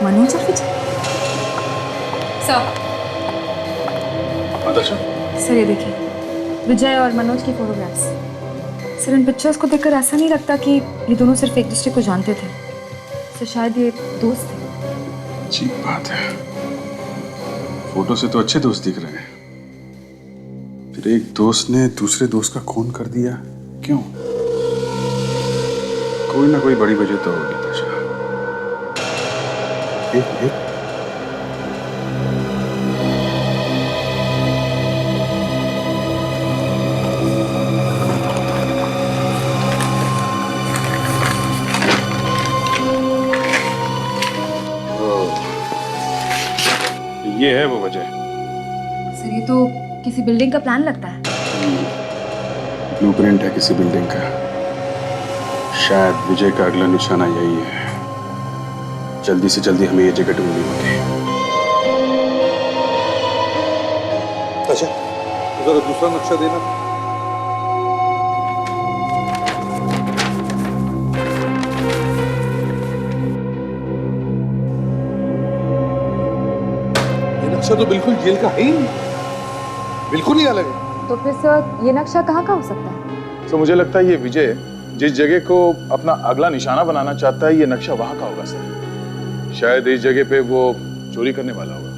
मनोज और विजय। सर ये देखिए, विजय और मनोज की फोटोग्राफ्स। सर, इन पिक्चर्स को देखकर ऐसा नहीं लगता कि ये दोनों सिर्फ एक दूसरे को जानते थे। सर, शायद ये दोस्त थे। अजीब बात है, फोटो से तो अच्छे दोस्त दिख रहे हैं, फिर एक दोस्त ने दूसरे दोस्त का खून कर दिया। क्यों? कोई ना कोई बड़ी वजह तो होगी। एक ये है वो वजह। सर, ये तो किसी बिल्डिंग का प्लान लगता है। ब्लूप्रिंट है किसी बिल्डिंग का। शायद विजय का अगला निशाना यही है। जल्दी से जल्दी हमें ये जगह ढूंढनी होगी। अच्छा, जरा दूसरा नक्शा देना। ये नक्शा तो बिल्कुल जेल का है ही नहीं, बिल्कुल ही अलग है। तो फिर सर, ये नक्शा कहाँ का हो सकता है? तो मुझे लगता है ये विजय जिस जगह को अपना अगला निशाना बनाना चाहता है, ये नक्शा वहां का होगा सर। शायद इस जगह पे वो चोरी करने वाला होगा।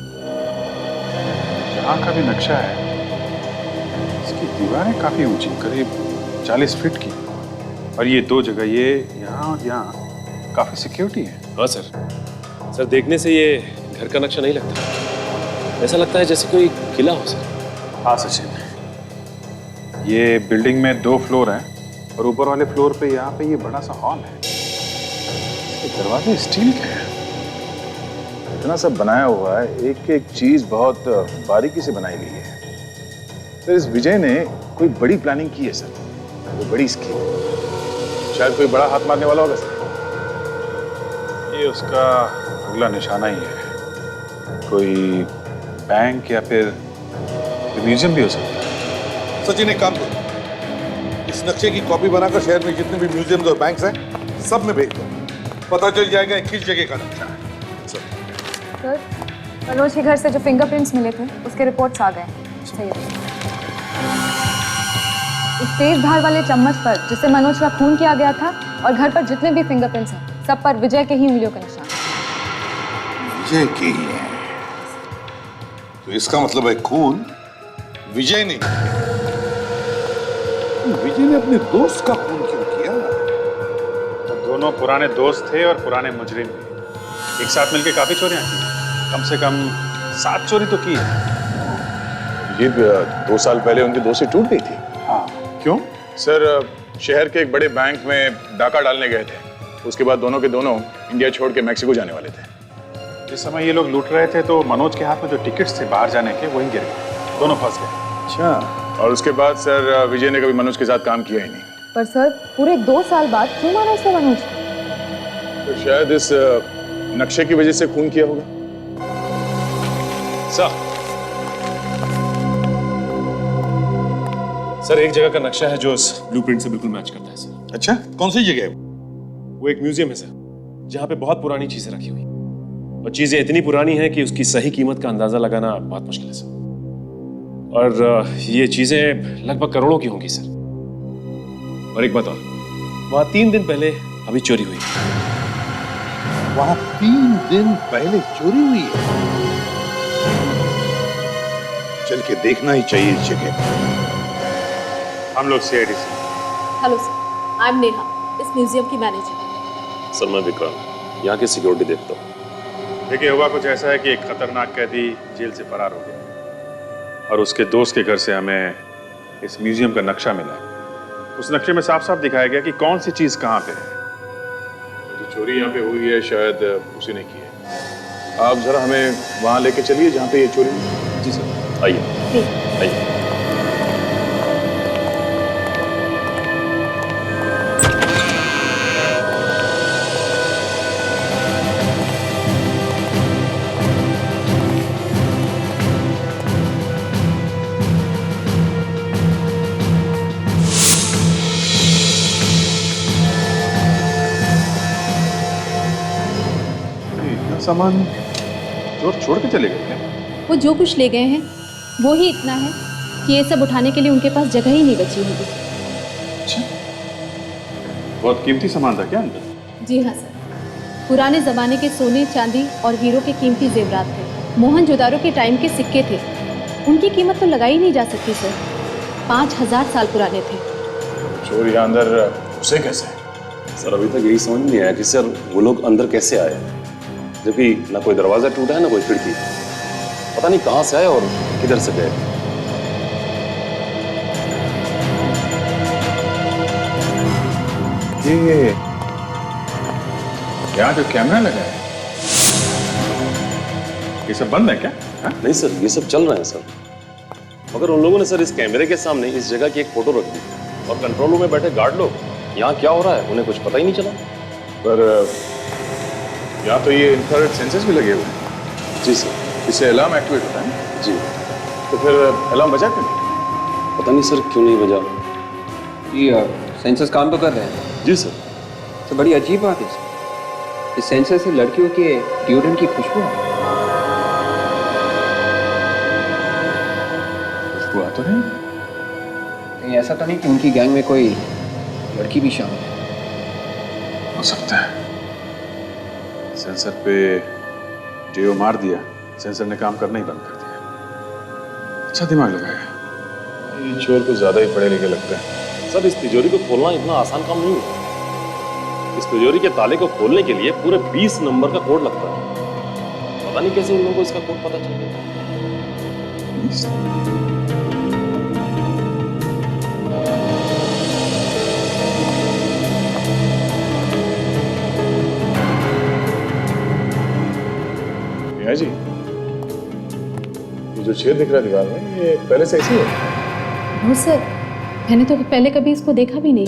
यहाँ का भी नक्शा है, इसकी दीवारें काफी ऊंची, करीब 40 फीट की, और ये दो जगह, ये यहाँ और यहाँ, काफी सिक्योरिटी है। हाँ सर, देखने से ये घर का नक्शा नहीं लगता, ऐसा लगता है जैसे कोई किला हो सर। हाँ सचिन, ये बिल्डिंग में 2 फ्लोर हैं और ऊपर वाले फ्लोर पे यहाँ पे ये बड़ा सा हॉल है। इसके दरवाजे स्टील के हैं। इतना सब बनाया हुआ है, एक एक चीज बहुत बारीकी से बनाई गई है। सर, इस विजय ने कोई बड़ी प्लानिंग की है सर, कोई बड़ी स्कीम। शायद कोई बड़ा हाथ मारने वाला होगा सर। ये उसका अगला निशाना ही है। कोई बैंक या फिर म्यूजियम भी हो सकता है। सचिन, एक काम करो, इस नक्शे की कॉपी बनाकर शहर में जितने भी म्यूजियम्स और बैंक्स हैं सब में भेज दो। पता चल जाएगा किस जगह का नक्शा है। सर, मनोज के घर से जो फिंगरप्रिंट्स मिले थे उसके रिपोर्ट्स आ गए। सही है। इस तेज धार वाले चम्मच पर जिससे मनोज का खून किया गया था, और घर पर जितने भी फिंगरप्रिंट्स हैं सब पर विजय के ही उंगलियों का निशान। विजय के ही है, तो इसका मतलब है खून विजय ने विजय ने अपने दोस्त का खून क्यों किया? तो दोनों पुराने दोस्त थे और पुराने मुजरिम भी। एक साथ मिलकर काफी चोरियां की, कम से कम 7 चोरी तो की है। ये 2 साल पहले उनकी दोस्ती टूट गई थी। हाँ, क्यों? सर, शहर के एक बड़े बैंक में डाका डालने गए थे। उसके बाद दोनों के दोनों इंडिया छोड़ के मैक्सिको जाने वाले थे। जिस समय ये लोग लूट रहे थे तो मनोज के हाथ में जो टिकट्स थे बाहर जाने के वहीं गिर गए, दोनों फंस गए। अच्छा। और उसके बाद सर विजय ने कभी मनोज के साथ काम किया ही नहीं। पर सर पूरे 2 साल बाद क्यों माना उसने मनोज? तो शायद इस नक्शे की वजह से खून किया होगा। सर एक जगह का नक्शा है जो इस ब्लूप्रिंट से बिल्कुल मैच करता है सर। अच्छा, कौन सी जगह है? वो एक म्यूजियम है सर, जहाँ पे बहुत पुरानी चीजें रखी हुई और चीजें इतनी पुरानी हैं कि उसकी सही कीमत का अंदाजा लगाना बहुत मुश्किल है सर। और ये चीजें लगभग करोड़ों की होंगी सर। और एक बात और, वहाँ 3 दिन पहले अभी चोरी हुई। वहां 3 दिन पहले चोरी हुई है? चल के देखना ही चाहिए इस जगह। हम लोग CID से। Hello sir, I am Neha, इस म्यूजियम की मैनेजर। सर मैं विक्रांत, यहाँ की सिक्योरिटी देखता हूँ। देखिए हुआ कुछ ऐसा है कि एक खतरनाक कैदी जेल से फरार हो गया और उसके दोस्त के घर से हमें इस म्यूजियम का नक्शा मिला। उस नक्शे में साफ साफ दिखाया गया कि कौन सी चीज कहाँ पे है। जो चोरी यहाँ पे हुई है शायद उसी ने की है। आप जरा हमें वहाँ लेके चलिए जहाँ पे ये चोरी हुई। जी सर, आइए आइए। सामान चोर छोड़ के चले गए क्या? वो जो कुछ ले गए हैं वो ही इतना है कि ये सब उठाने के लिए उनके पास जगह ही नहीं बची होगी। अच्छा, बहुत कीमती सामान था क्या अंदर? जी हाँ सर, पुराने ज़माने के सोने चांदी और हीरो के कीमती जेवरात थे। मोहनजोदारो के टाइम के सिक्के थे, उनकी कीमत तो लगाई नहीं जा सकती सर। 5000 साल पुराने थे। चोर यहाँ अंदर उसे कैसे? सर अभी तक यही समझ नहीं आया कि सर वो लोग अंदर कैसे आए, जबकि ना कोई दरवाजा टूटा है ना कोई खिड़की। पता नहीं कहां से आए और किधर से गए। ये यहाँ जो कैमरा लगा है ये सब बंद है क्या? हा? नहीं सर, ये सब चल रहे हैं सर, मगर उन लोगों ने सर इस कैमरे के सामने इस जगह की एक फोटो रख दी और कंट्रोल रूम में बैठे गार्ड लोग यहाँ क्या हो रहा है उन्हें कुछ पता ही नहीं चला। पर यहाँ तो ये इंफ्रारेड सेंसर्स भी लगे हुए हैं। जी सर। इससे अलार्म एक्टिवेट होता है। जी। तो फिर अलार्म बजा क्यों? पता नहीं सर क्यों नहीं बजा। ये सेंसर्स काम तो कर रहे हैं? जी सर। तो बड़ी अजीब बात है सर, इस सेंसर से लड़कियों के डिओड्रेंट की खुशबू है। खुशबू आ तो नहीं? कहीं ऐसा तो नहीं कि उनकी गैंग में कोई लड़की भी शामिल है? हो सकता है। सेंसर पे डिओ मार दिया, सेंसर ने काम करना ही बंद कर दिया। अच्छा दिमाग लगाया। ये चोर को ज्यादा ही पढ़े लिखे लगता है। सर इस तिजोरी को खोलना इतना आसान काम नहीं है। इस तिजोरी के ताले को खोलने के लिए पूरे 20 नंबर का कोड लगता है। पता नहीं कैसे इन लोगों को इसका कोड पता चल गया। मियां जी, ये जो छेद दिख रहा है दीवार में, ये पहले से ऐसी है? नो सर, मैंने तो पहले कभी इसको देखा भी नहीं।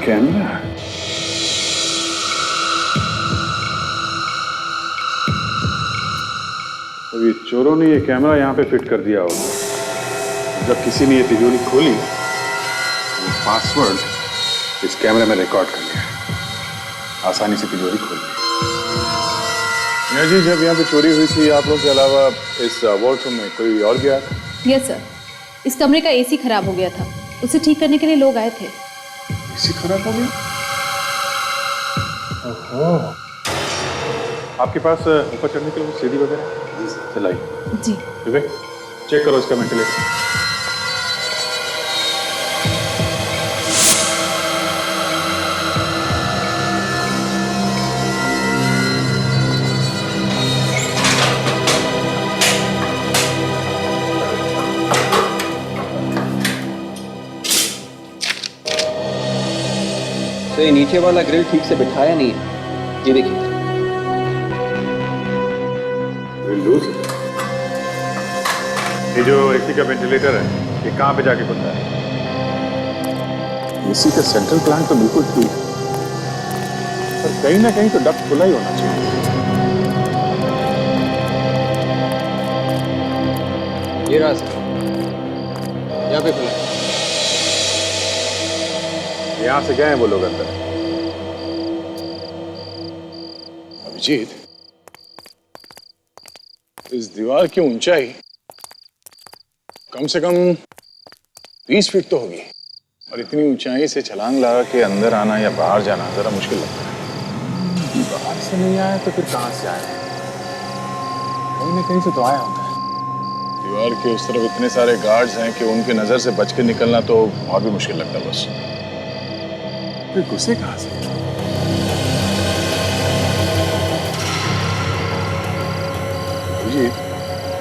कैमरा। तो ये चोरों ने ये कैमरा यहाँ पे फिट कर दिया होगा। जब किसी ने ये तिजोरी खोली, पासवर्ड इस कैमरे में रिकॉर्ड कर लिया है। आसानी से तिजोरी खोल ली। मीना जी, जब यहाँ पे चोरी हुई थी आप लोगों के अलावा इस वॉशरूम में कोई और गया था? यस सर, इस कमरे का एसी खराब हो गया था, उसे ठीक करने के लिए लोग आए थे। एसी खराब हो गया? ओहो। आपके पास ऊपर चढ़ने के लिए सीढ़ी वगैरह है? चलाइए। जी। विवेक, चेक करो इसका वेंटिलेटर। तो ये नीचे वाला ग्रिल ठीक से बिठाया नहीं है। ये देखिए, लूज है। ये जो एसी का वेंटिलेटर है, ये कहाँ पे जाके खुलता है? एसी का सेंट्रल प्लांट तो बिल्कुल ठीक है, पर कहीं ना कहीं तो डक्ट खुला ही होना चाहिए। ये रहा सर, यहाँ पे खुला है। यहाँ से गए हैं वो लोग अंदर। अभिजीत, इस दीवार की ऊंचाई कम से कम 20 फीट तो होगी, और इतनी ऊंचाई से छलांग लगा के अंदर आना या बाहर जाना जरा मुश्किल लगता है। बाहर से नहीं आया तो फिर कहां से आया? कहीं ना कहीं से तो आया होगा। दीवार के उस तरफ इतने सारे गार्ड्स हैं कि उनकी नजर से बच के निकलना तो और भी मुश्किल लगता है। बस फिर घुसे कहां से? जी,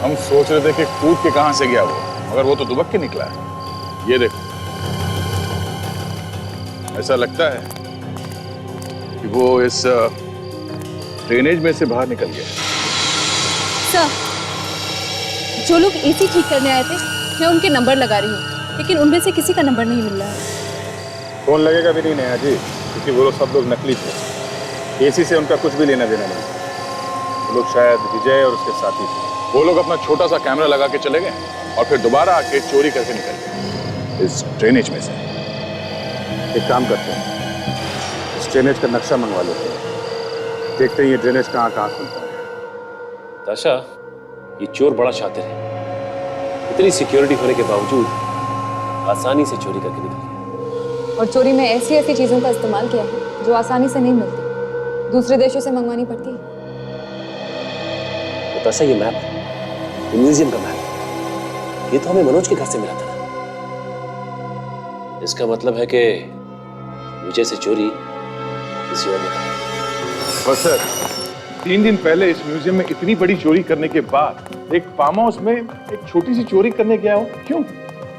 हम सोच रहे थे कि कूद के कहां से गया वो, मगर वो तो दुबक के निकला है। ये देखो, ऐसा लगता है कि वो इस ड्रेनेज में से बाहर निकल गया। सर, जो लोग एसी ठीक करने आए थे, मैं उनके नंबर लगा रही हूँ, लेकिन उनमें से किसी का नंबर नहीं मिल रहा है। फोन लगेगा भी नहीं नया जी, क्योंकि वो लोग सब लोग नकली थे। एसी से उनका कुछ भी लेना देना नहीं। वो लोग शायद विजय और उसके साथी थे। वो लोग अपना छोटा सा कैमरा लगा के चले गए और फिर दोबारा आके चोरी करके निकल गए इस ड्रेनेज में से। एक काम करते हैं, इस ड्रेनेज का नक्शा मंगवा लेते हैं, देखते हैं ये ड्रेनेज कहाँ कहाँ खुलता है। ताशा, ये चोर बड़ा शातिर है। इतनी सिक्योरिटी होने के बावजूद आसानी से चोरी करके निकल गया। और चोरी में ऐसी ऐसी चीजों का इस्तेमाल किया है जो आसानी से नहीं मिलती, दूसरे देशों से मंगवानी पड़ती है। तो ताशा, ये मैप, ये म्यूजियम का मैप, ये तो हमें मनोज के घर से मिला था। इसका मतलब है कि विजय से चोरी किसी और ने की। बस सर, 3 दिन पहले इस म्यूजियम में इतनी बड़ी चोरी करने के बाद एक फार्म हाउस में एक छोटी सी चोरी करने गया हो, क्यों?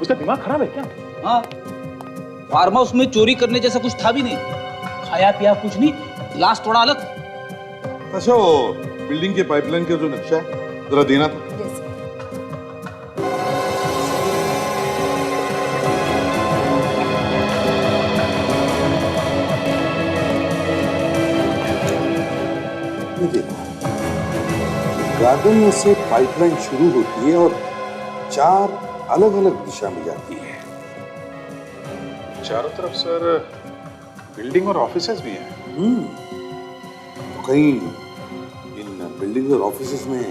उसका दिमाग खराब है क्या? हाँ, फार्म हाउस में चोरी करने जैसा कुछ था भी नहीं। खाया पिया कुछ नहीं, लास्ट थोड़ा अलग। अच्छा, वो बिल्डिंग के पाइपलाइन का जो नक्शा है जरा देना था। ये देखो, गार्डन में से पाइपलाइन शुरू होती है और 4 अलग अलग दिशा में जाती है। चारों तरफ सर बिल्डिंग और ऑफिसेज भी हैं। तो कहीं इन बिल्डिंग और ऑफिसेज में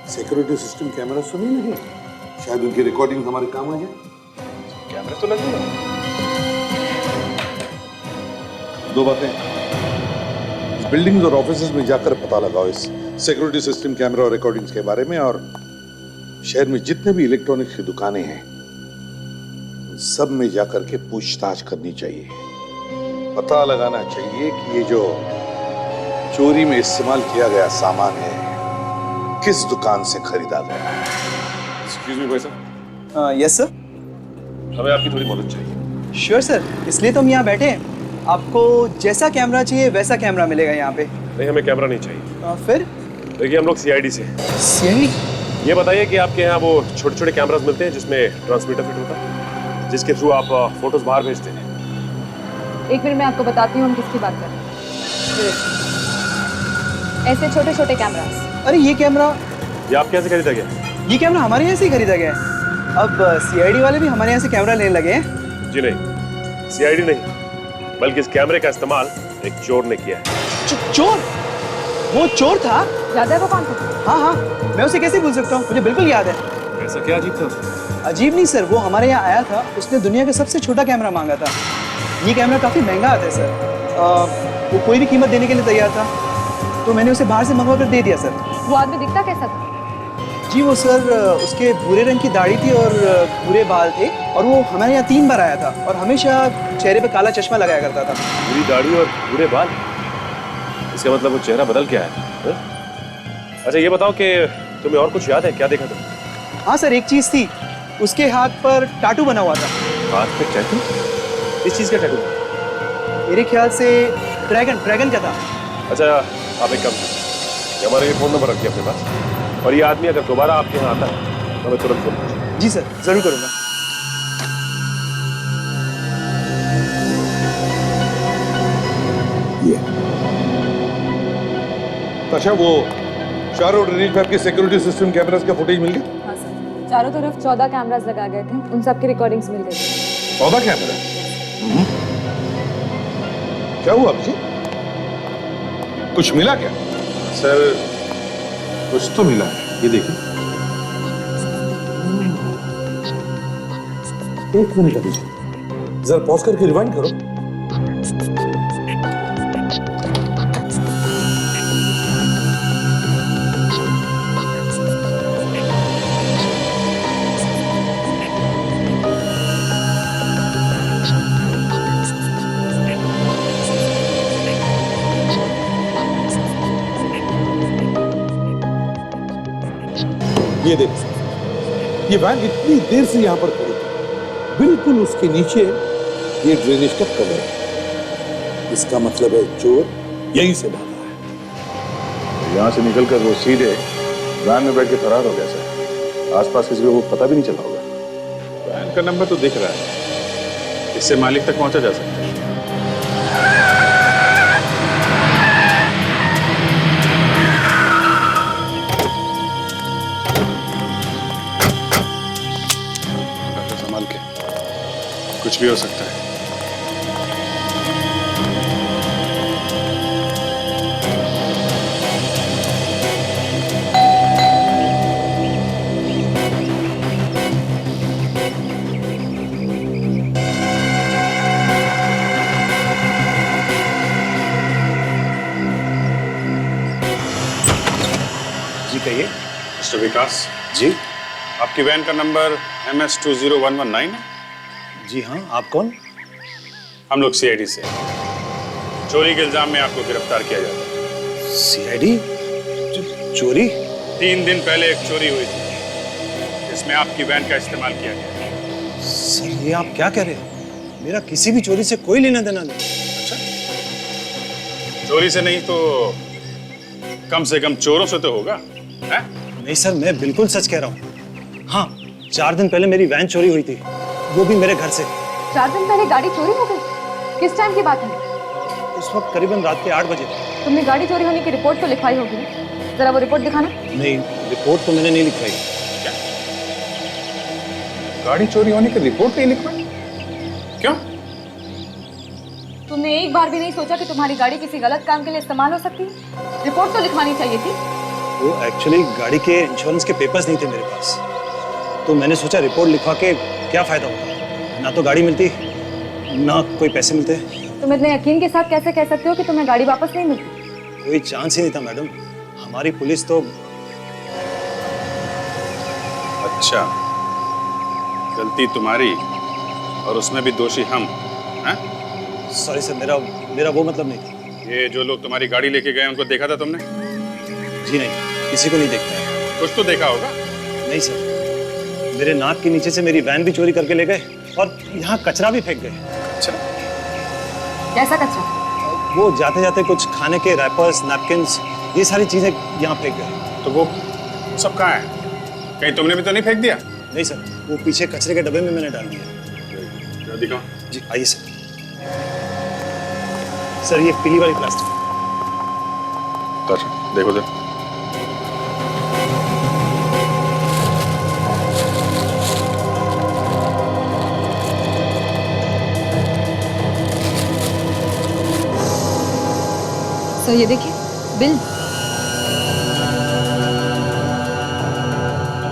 सिक्योरिटी सिस्टम कैमरा तो नहीं लगे? शायद उनकी रिकॉर्डिंग हमारे काम आ जाए। कैमरे तो लगे हैं। 2 बातें, बिल्डिंग्स और ऑफिसेज में जाकर पता लगाओ इस सिक्योरिटी सिस्टम, कैमरा और रिकॉर्डिंग्स के बारे में, और शहर में जितने भी इलेक्ट्रॉनिक्स की दुकानें हैं सब में जाकर के पूछताछ करनी चाहिए। पता लगाना चाहिए कि ये जो चोरी में इस्तेमाल किया गया सामान है किस दुकान से खरीदा गया है। एक्सक्यूज मी भाई साहब। Yes sir. हमें आपकी थोड़ी मदद चाहिए। श्योर सर, इसलिए तो हम यहाँ बैठे हैं। आपको जैसा कैमरा चाहिए वैसा कैमरा मिलेगा यहाँ पे। नहीं, हमें कैमरा नहीं चाहिए। फिर? देखिए, हम लोग सीआईडी से। सीआईडी? ये बताइए कि आपके यहाँ वो छोटे छोटे कैमरास मिलते हैं जिसमें ट्रांसमीटर फिट होता है, जिसके थ्रू आप फोटोज बाहर भेजते हैं? एक मिनट, मैं आपको बताती हूँ हम किसकी बात कर रहे हैं। ऐसे छोटे छोटे कैमरास। अरे ये कैमरा, ये आप कैसे खरीदा गया? ये कैमरा हमारे यहाँ से ही खरीदा गया है। अब सीआईडी वाले भी हमारे यहाँ से कैमरा लेने लगे हैं। जी नहीं, सीआईडी नहीं, बल्कि इस कैमरे का इस्तेमाल एक चोर ने किया है। चोर? वो चोर था? याद है वो कौन था? हाँ हाँ, मैं उसे कैसे भूल सकता हूँ, मुझे बिल्कुल याद है। ऐसा क्या अजीब था? अजीब नहीं सर, वो हमारे यहाँ आया था, उसने दुनिया का सबसे छोटा कैमरा मांगा था। ये कैमरा काफ़ी महंगा आता है सर। वो कोई भी कीमत देने के लिए तैयार था, तो मैंने उसे बाहर से मंगवा कर दे दिया सर। वो आदमी दिखता कैसा था? जी वो सर, उसके भूरे रंग की दाढ़ी थी और भूरे बाल थे, और वो हमारे यहाँ 3 बार आया था और हमेशा चेहरे पे काला चश्मा लगाया करता था। पूरी दाढ़ी और पूरे बाल, इसका मतलब वो चेहरा बदल के आया है? अच्छा ये बताओ कि तुम्हें और कुछ याद है, क्या देखा तुमने? हाँ सर, एक चीज़ थी, उसके हाथ पर टाटू बना हुआ था। हाथ पे टैटू? इस चीज का टैटू? मेरे ख्याल से ड्रैगन का था। अच्छा आप एक काम करिए, हमारा ये फोन नंबर रखिए अपने पास, और ये आदमी अगर दोबारा आपके यहाँ आता है तो हमें तुरंत फोन कीजिए। जी सर, जरूर करूँगा। अच्छा वो चारों ड्रेनेज पाइप के सिक्योरिटी सिस्टम कैमरास का फुटेज मिल गया? हाँ सर, चारों तरफ 14 कैमरास लगाए गए थे, उन सब की रिकॉर्डिंग्स मिल गई। 14 कैमरा? क्या हुआ अभिजीत? कुछ मिला क्या? सर कुछ तो मिला है, ये देखिए। एक मिनट अभिजीत, जरा पॉज करके रिवाइंड करो। ये देखो, ये वैन इतनी देर से यहां पर खड़ी थी, बिल्कुल उसके नीचे ये ड्रेनेज का कवर है। इसका मतलब है चोर यहीं से भागा है। यहाँ से निकलकर वो सीधे वैन में बैठ के फरार हो गया सर। आसपास किसी को वो पता भी नहीं चला होगा। वैन का नंबर तो दिख रहा है, इससे मालिक तक पहुंचा जा सकता है। संभाल के, कुछ भी हो सकता है। जी कहिए। मिस्टर विकास जी। आपकी वैन का नंबर MS20119 है? जी हाँ, आप कौन? हम लोग CID से चोरी के इल्जाम में आपको गिरफ्तार किया जाता है। CID? चोरी? 3 दिन पहले एक चोरी हुई थी, इसमें आपकी वैन का इस्तेमाल किया गया। सर ये आप क्या कह रहे हैं? मेरा किसी भी चोरी से कोई लेना देना नहीं। अच्छा, चोरी से नहीं तो कम से कम चोरों से तो होगा, है? नहीं सर, मैं बिल्कुल सच कह रहा हूँ। हाँ, 4 दिन पहले मेरी वैन चोरी हुई थी, वो भी मेरे घर से। 4 दिन पहले गाड़ी चोरी हो गई? किस टाइम की बात है? उस वक्त करीबन रात के 8 बजे। तुमने गाड़ी चोरी होने की रिपोर्ट तो लिखवाई होगी, जरा वो रिपोर्ट दिखाना। नहीं, रिपोर्ट तो मैंने नहीं लिखवाई। क्या? गाड़ी चोरी होने की रिपोर्ट नहीं लिखवाई? क्यों? तुमने एक बार भी नहीं सोचा कि तुम्हारी गाड़ी किसी गलत काम के लिए इस्तेमाल हो सकती है? रिपोर्ट तो लिखवानी चाहिए थी। वो एक्चुअली गाड़ी के इंश्योरेंस के पेपर्स नहीं थे मेरे पास, तो मैंने सोचा रिपोर्ट लिखवा के क्या फायदा होगा, ना तो गाड़ी मिलती ना कोई पैसे मिलते। तुम इतने यकीन के साथ कैसे कह सकते हो कि तुम्हें गाड़ी वापस नहीं मिलती? कोई चांस ही नहीं था मैडम, हमारी पुलिस तो। अच्छा, गलती तुम्हारी और उसमें भी दोषी हम, हैं? सॉरी सर, मेरा वो मतलब नहीं था। ये जो लोग तुम्हारी गाड़ी लेके गए उनको देखा था तुमने? जी नहीं, किसी को नहीं देखता है। कुछ तो देखा होगा। नहीं सर, मेरे नाक के नीचे से मेरी वैन भी चोरी करके ले गए और यहाँ कचरा भी फेंक गए। अच्छा, कैसा कचरा? वो जाते जाते कुछ खाने के रैपर्स, नैपकिन्स, ये सारी चीजें यहाँ फेंक गए। तो वो सब कहाँ है? कहीं तुमने भी तो नहीं फेंक दिया? नहीं सर, वो पीछे कचरे के डब्बे में मैंने डाल दिया। दिखाओ। जी आइए सर। सर ये पीली वाली प्लास्टिक। देखो सर। सर ये देखिए बिल।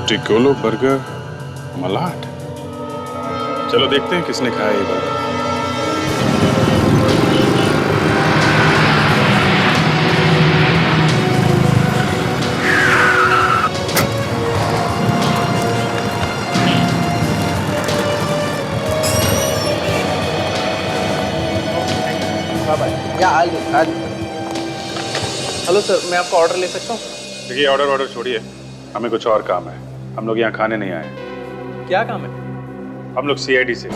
टिकोलो बर्गर मलाट। चलो देखते हैं किसने खाया ये बर्गर। हेलो सर, मैं आपका ऑर्डर ले सकता हूँ? देखिए ऑर्डर छोड़िए, हमें कुछ और काम है। हम लोग यहाँ खाने नहीं आए। क्या काम है? हम लोग सीआईडी से।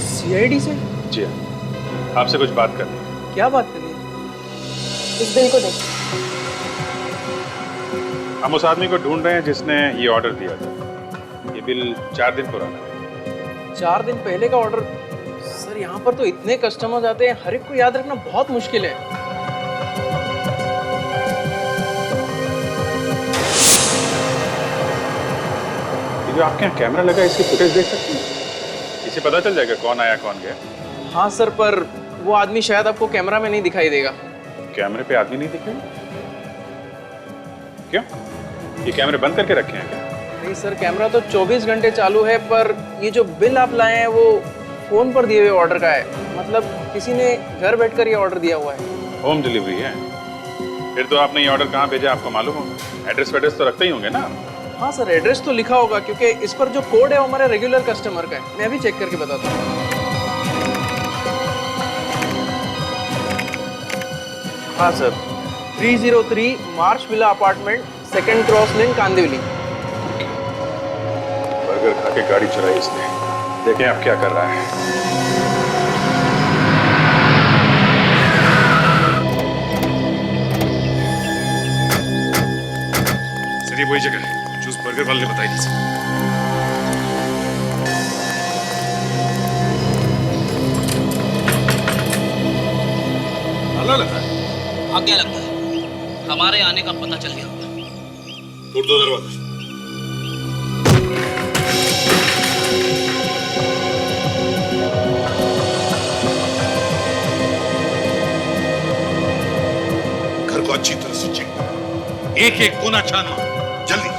सीआईडी से? जी हाँ, आपसे कुछ बात करनी है। क्या बात करनी है? इस बिल को देखिए। हम उस आदमी को ढूंढ रहे हैं जिसने ये ऑर्डर दिया था। ये बिल 4 दिन पुराना है। 4 दिन पहले का ऑर्डर? सर यहाँ पर तो इतने कस्टमर्स आते हैं, हर एक को याद रखना बहुत मुश्किल है। ये जो आपके यहाँ कैमरा लगा है, इसकी फुटेज देख सकते हैं? इसे पता चल जाएगा कौन आया कौन गया। हाँ सर, पर वो आदमी शायद आपको कैमरा में नहीं दिखाई देगा। कैमरे पे आदमी नहीं दिखेगा? क्यों? ये कैमरे बंद करके रखे हैं क्या? नहीं सर, कैमरा तो 24 घंटे चालू है, पर ये जो बिल आप लाए हैं वो फोन पर दिए हुए ऑर्डर का है। मतलब किसी ने घर बैठकर ये ऑर्डर दिया हुआ है। होम डिलीवरी है? फिर तो आपने ये ऑर्डर कहाँ भेजा आपको मालूम होगा। एड्रेस वेड्रेस तो रखते ही होंगे ना? हाँ सर, एड्रेस तो लिखा होगा क्योंकि इस पर जो कोड है वो हमारे रेगुलर कस्टमर का है। मैं अभी चेक करके बताता हूँ। हाँ सर, 303 मार्च विला अपार्टमेंट, 2nd क्रॉस लेन, कांदिवली। बर्गर खा के गाड़ी चलाई इसने। देखें अब क्या कर रहा है। सर ये वही जगह है जो उस बर्गर वाले ने बताई थी सर। ताला लगा है? हाँ, क्या लगता है हमारे आने का पता चल गया होगा। तोड़ दो दरवाजा। घर को अच्छी तरह से चेक करो, एक एक कोना छानना, जल्दी।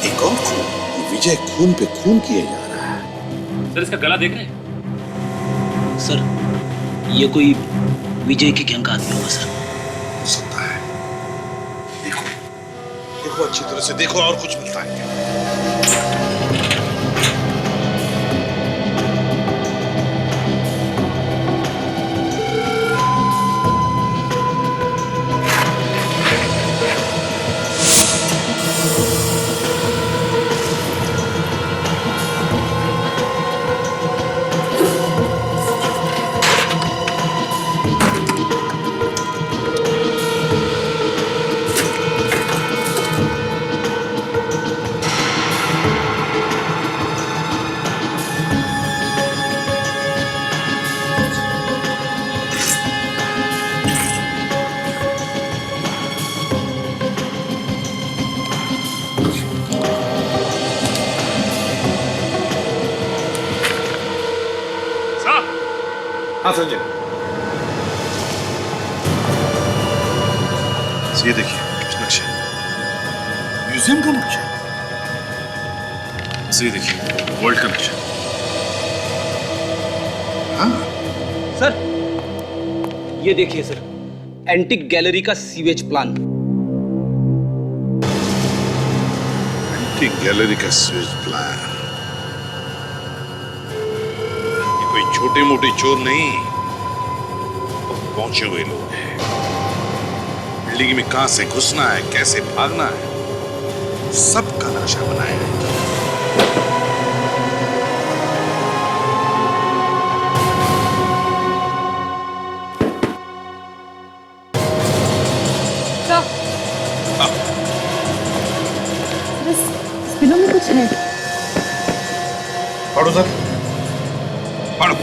एक और खून, विजय खून पे खून किए जा रहा है। सर इसका गला देख रहे हैं? सर ये कोई विजय के गैंग का आदमी होगा सर। हो सकता है। देखो देखो अच्छी तरह से देखो, और कुछ मिलता है क्या? हाँ संजय, ये देखिए कुछ नक्शा, म्यूजियम का नक्शा। ये देखिए वर्ल्ड का नक्शा। हाँ सर ये देखिए सर, एंटिक गैलरी का सीवेज प्लान। एंटिक गैलरी का सीवेज प्लान। कोई छोटे मोटे चोर नहीं, पहुंचे हुए लोग हैं। बिल्डिंग में कहां से घुसना है, कैसे भागना है, सबका नक्शा बनाया है। फिल्म में कुछ है। पढ़ो सर, पढ़ो।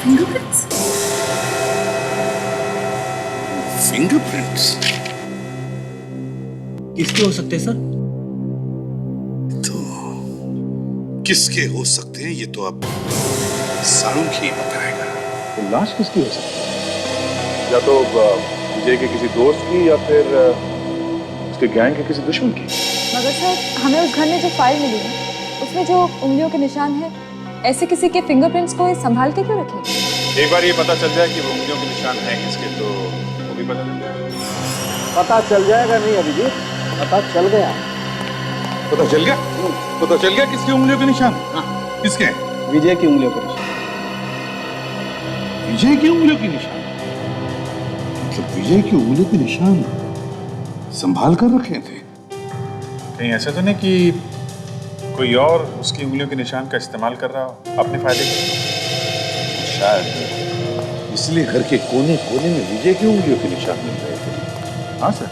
फिंगरप्रिंट्स। फिंगरप्रिंट्स किसके हो सकते हैं सर? तो किसके हो सकते हैं ये तो अब सारुण ही बताएगा। तो लाश किसकी हो सकती है? या तो विजय के किसी दोस्त की, या फिर उसके गैंग के किसी दुश्मन की। मगर सर हमें उस घर में जो फाइल मिली है उसमें जो उंगलियों के निशान है, ऐसे किसी के फिंगरप्रिंट्स को संभाल के क्यों रखें? एक बार ये पता चल जाए कि वो उंगलियों के निशान हैं किसके, तो वो भी पता चल जाएगा। पता चल जाएगा नहीं अभिजीत, पता चल गया। पता चल गया? पता चल गया किसकी उंगलियों के निशान? किसके? विजय की उंगलियों के निशान। विजय की उंगलियों के निशान? मतलब विजय की उंगलियों के निशान संभाल कर रखे थे? कहीं ऐसा तो नहीं कि कोई और उसकी उंगलियों के निशान का इस्तेमाल कर रहा हो अपने फायदे के लिए? शायद इसलिए घर के कोने कोने में विजय की उंगलियों के निशान मिल रहे थे। हाँ सर,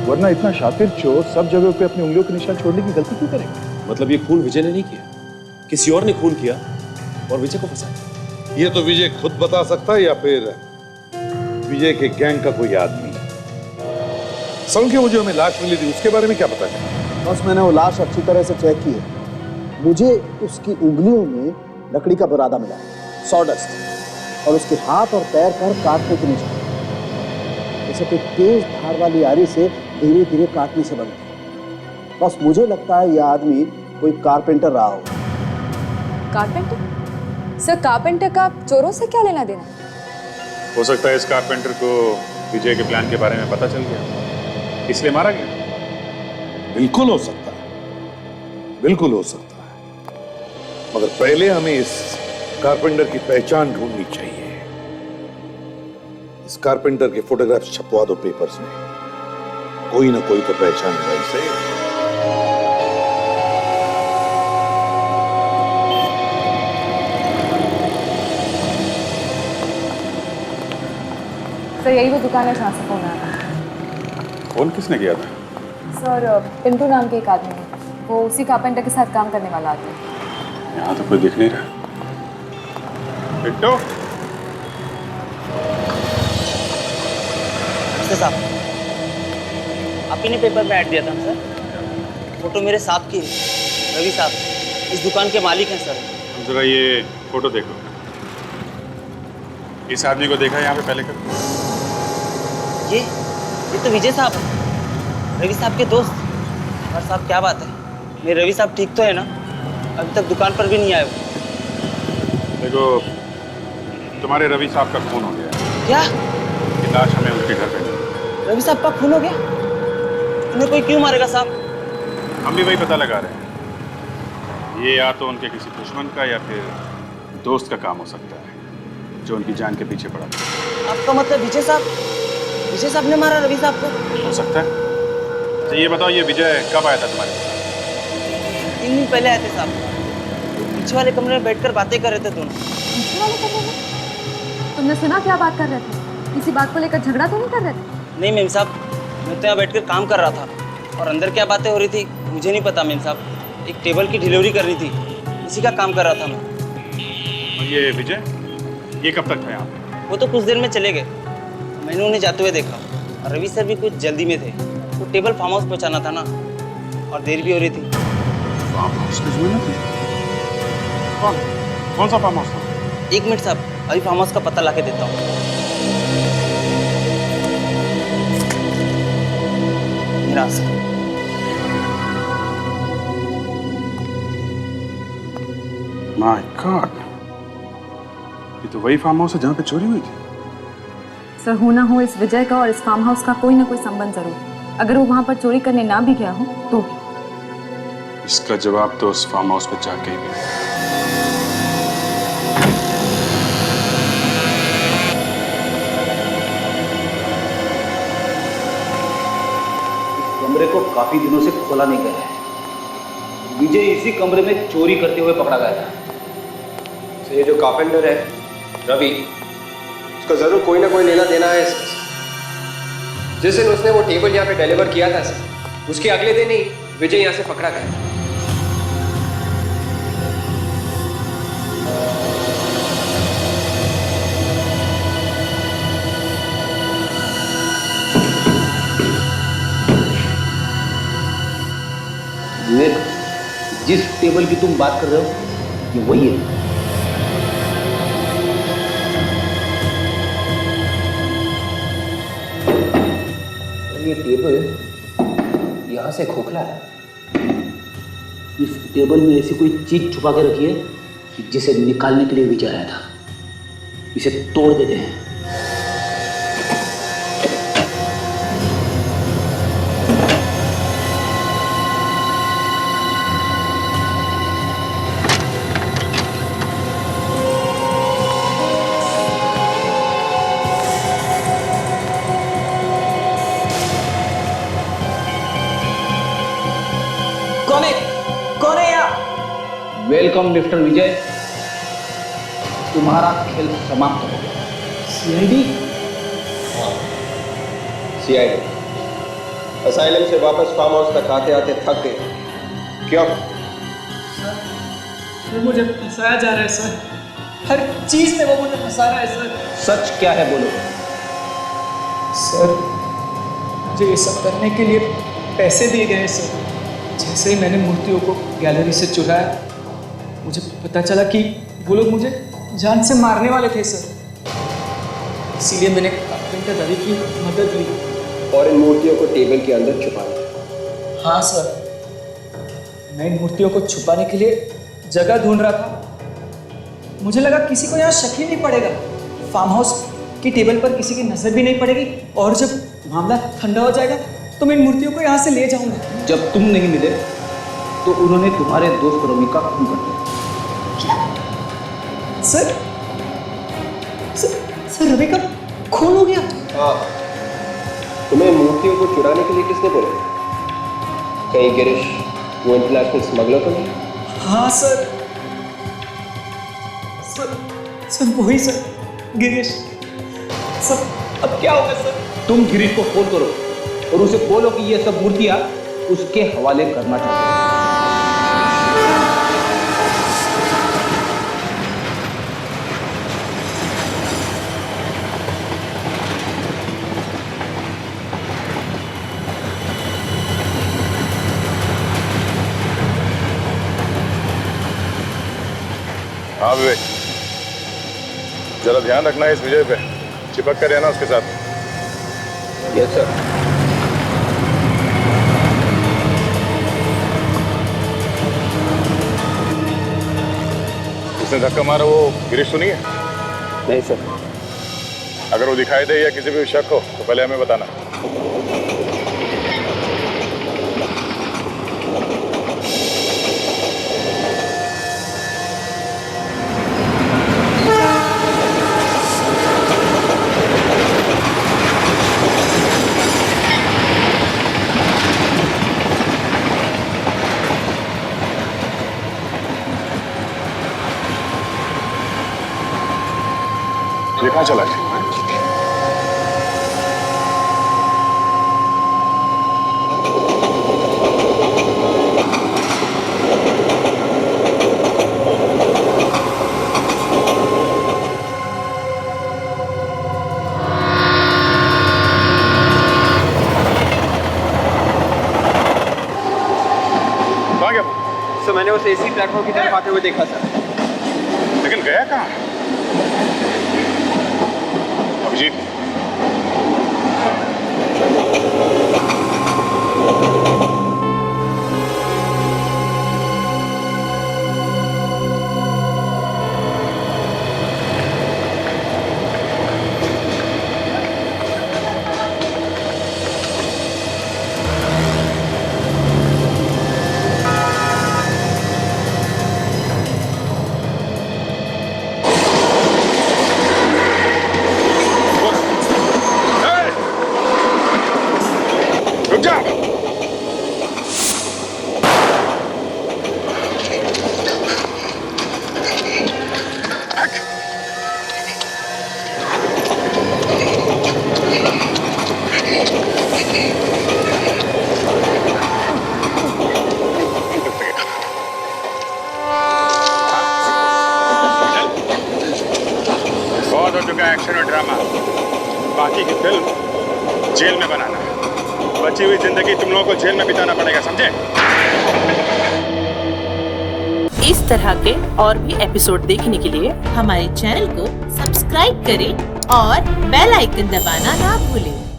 वरना इतना शातिर चोर सब जगह पे अपनी उंगलियों के निशान छोड़ने की गलती क्यों करेंगे? मतलब ये खून विजय ने नहीं किया, किसी और ने खून किया और विजय को फंसाया। ये तो विजय खुद बता सकता है या फिर विजय के गैंग का कोई आदमी। सर के वो जो हमें लाश मिली थी उसके बारे में क्या पता चला? बस मैंने वो लाश अच्छी तरह से चेक की है। मुझे उसकी उंगलियों में लकड़ी का बुरादा मिला, सॉडस्ट, और उसके हाथ और पैर पर काटने के निशान, जैसे कोई तेज धार वाली आरी से धीरे धीरे काटने से बनते। बस मुझे लगता है यह आदमी कोई कारपेंटर रहा हो। कारपेंटर? सर कारपेंटर का चोरों से क्या लेना देना? हो सकता है इस कारपेंटर को विजय के प्लान के बारे में पता चल गया, इसलिए मारा गया। बिल्कुल हो सकता है, बिल्कुल हो सकता है, मगर पहले हमें इस कारपेंटर की पहचान ढूंढनी चाहिए। इस कारपेंटर के फोटोग्राफ्स छपवा दो पेपर्स में, कोई ना कोई तो पहचानेगा इसे। सर यही वो दुकान है जहाँ से फोन आया। फोन किसने किया था? सर पिंटू नाम के एक आदमी है, वो उसी कारपेंटर के साथ काम करने वाला आदमी है। यहाँ तो कोई दिख नहीं रहा। पिंटू? साहब, आप ही ने पेपर में ऐड दिया था सर। फोटो मेरे साथ की है, रवि साहब इस दुकान के मालिक हैं सर। जरा ये फोटो देखो। इस आदमी को देखा यहाँ पे पहले कभी? ये तो विजय साहब, रवि साहब के दोस्त। और साहब क्या बात है, मेरे रवि साहब ठीक तो है ना? अभी तक दुकान पर भी नहीं आए वो। देखो, तुम्हारे रवि साहब का खून हो गया। क्या? ये लाश हमें उनके घर पे मिली। रवि साहब का खून हो गया? उन्हें कोई क्यों मारेगा साहब? हम भी वही पता लगा रहे हैं। ये या तो उनके किसी दुश्मन का या फिर दोस्त का काम हो सकता है, जो उनकी जान के पीछे पड़ा। आपका मतलब विजय साहब ने मारा रवि साहब को? हो सकता है। तो ये बताओ, ये विजय कब आया था तुम्हारे पास? 3 दिन पहले आए थे साहब। पीछे वाले कमरे में बैठकर बातें कर रहे थे दोनों। पीछे वाले कमरे में? तुमने सुना क्या बात कर रहे थे? किसी बात को लेकर झगड़ा तो नहीं कर रहे थे? नहीं मेम साहब, मैं तो यहाँ बैठकर काम कर रहा था और अंदर क्या बातें हो रही थी मुझे नहीं पता मेम साहब। एक टेबल की डिलीवरी करनी थी, इसी का काम कर रहा था मैं। और ये विजय, ये कब तक था यहाँ पे? वो तो कुछ देर में चले गए, मैंने उन्हें जाते हुए देखा। और रवि सर भी कुछ जल्दी में थे, वो टेबल फार्म हाउस पहुँचाना था ना, और देर भी हो रही थी। फार्म हाउस कौन सा फार्म हाउस था? 1 मिनट साहब, अभी फार्म हाउस का पता ला के देता हूँ। मेरा सर, माय गॉड, ये तो वही फार्म हाउस है जहाँ पे चोरी हुई थी। सर हो ना हो इस विजय का और इस फार्म हाउस का कोई ना कोई संबंध जरूर। अगर वो वहां पर चोरी करने ना भी गया हो तो भी। इसका जवाब तो उस फार्म हाउस पर जाके ही मिलेगा। कमरे को काफी दिनों से खोला नहीं गया है। विजय इसी कमरे में चोरी करते हुए पकड़ा गया था। तो ये जो कारपेंटर है रवि, उसका जरूर कोई ना कोई लेना देना है इसमें। जिस दिन उसने वो टेबल यहाँ पे डिलीवर किया था सर, उसके अगले दिन ही विजय यहाँ से पकड़ा गया। विवेक, जिस टेबल की तुम बात कर रहे हो ये वही है। ये टेबल यहाँ से खोखला है। इस टेबल में ऐसी कोई चीज छुपा के रखी है जिसे निकालने के लिए विजय आया था। इसे तोड़ देते हैं। कौन है यहाँ? वेलकम मिस्टर विजय, तुम्हारा खेल समाप्त हो गया। सीआईडी? सीआईडी असाइलम से वापस फार्म हाउस तक आते आते थक गए। क्यों? सर मुझे फंसाया जा रहा है सर, हर चीज में वो मुझे फंसा रहा है सर। सच क्या है बोलो। सर मुझे ये सब करने के लिए पैसे दिए गए सर। जैसे ही मैंने मूर्तियों को गैलरी से चुराया, मुझे पता चला कि वो लोग मुझे जान से मारने वाले थे सर। इसीलिए मैंने कारपेंटर रवि की मदद ली और इन मूर्तियों को टेबल के अंदर छुपा दिया। हाँ सर, मैं इन मूर्तियों को छुपाने के लिए जगह ढूंढ रहा था। मुझे लगा किसी को यहाँ शक ही नहीं पड़ेगा, फार्म हाउस की टेबल पर किसी की नजर भी नहीं पड़ेगी, और जब मामला ठंडा हो जाएगा तो मैं इन मूर्तियों को यहाँ से ले जाऊंगा। जब तुम नहीं मिले तो उन्होंने तुम्हारे दोस्त रवि का खून कर दिया। सर रवि का खून हो गया? हाँ, तुम्हें मूर्तियों को चुराने के लिए किसने बोला? कहीं गिरीश वो इंटरनेशनल स्मगलर तो नहीं? हाँ सर वही सर, गिरीश। सर अब क्या होगा सर? तुम गिरीश को फोन करो और उसे बोलो कि ये सब मूर्तियां उसके हवाले करना चाहते हैं। हाँ विवेक, जरा ध्यान रखना है इस विजय पे, चिपक कर रहना उसके साथ। Yes sir. उसने धक्का मारा वो गिरीश तो नहीं है? नहीं सर। अगर वो दिखाई दे या किसी भी शक हो तो पहले हमें बताना। ये कहाँ चला गया? कहाँ गया? सर मैंने उसे इसी प्लेटफॉर्म की तरफ आते हुए देखा सर। लेकिन गया कहाँ? अभिजीत, जेल में बनाना है। बची हुई जिंदगी तुम लोगों को जेल में बिताना पड़ेगा, समझे? इस तरह के और भी एपिसोड देखने के लिए हमारे चैनल को सब्सक्राइब करें और बेल आइकन दबाना ना भूलें।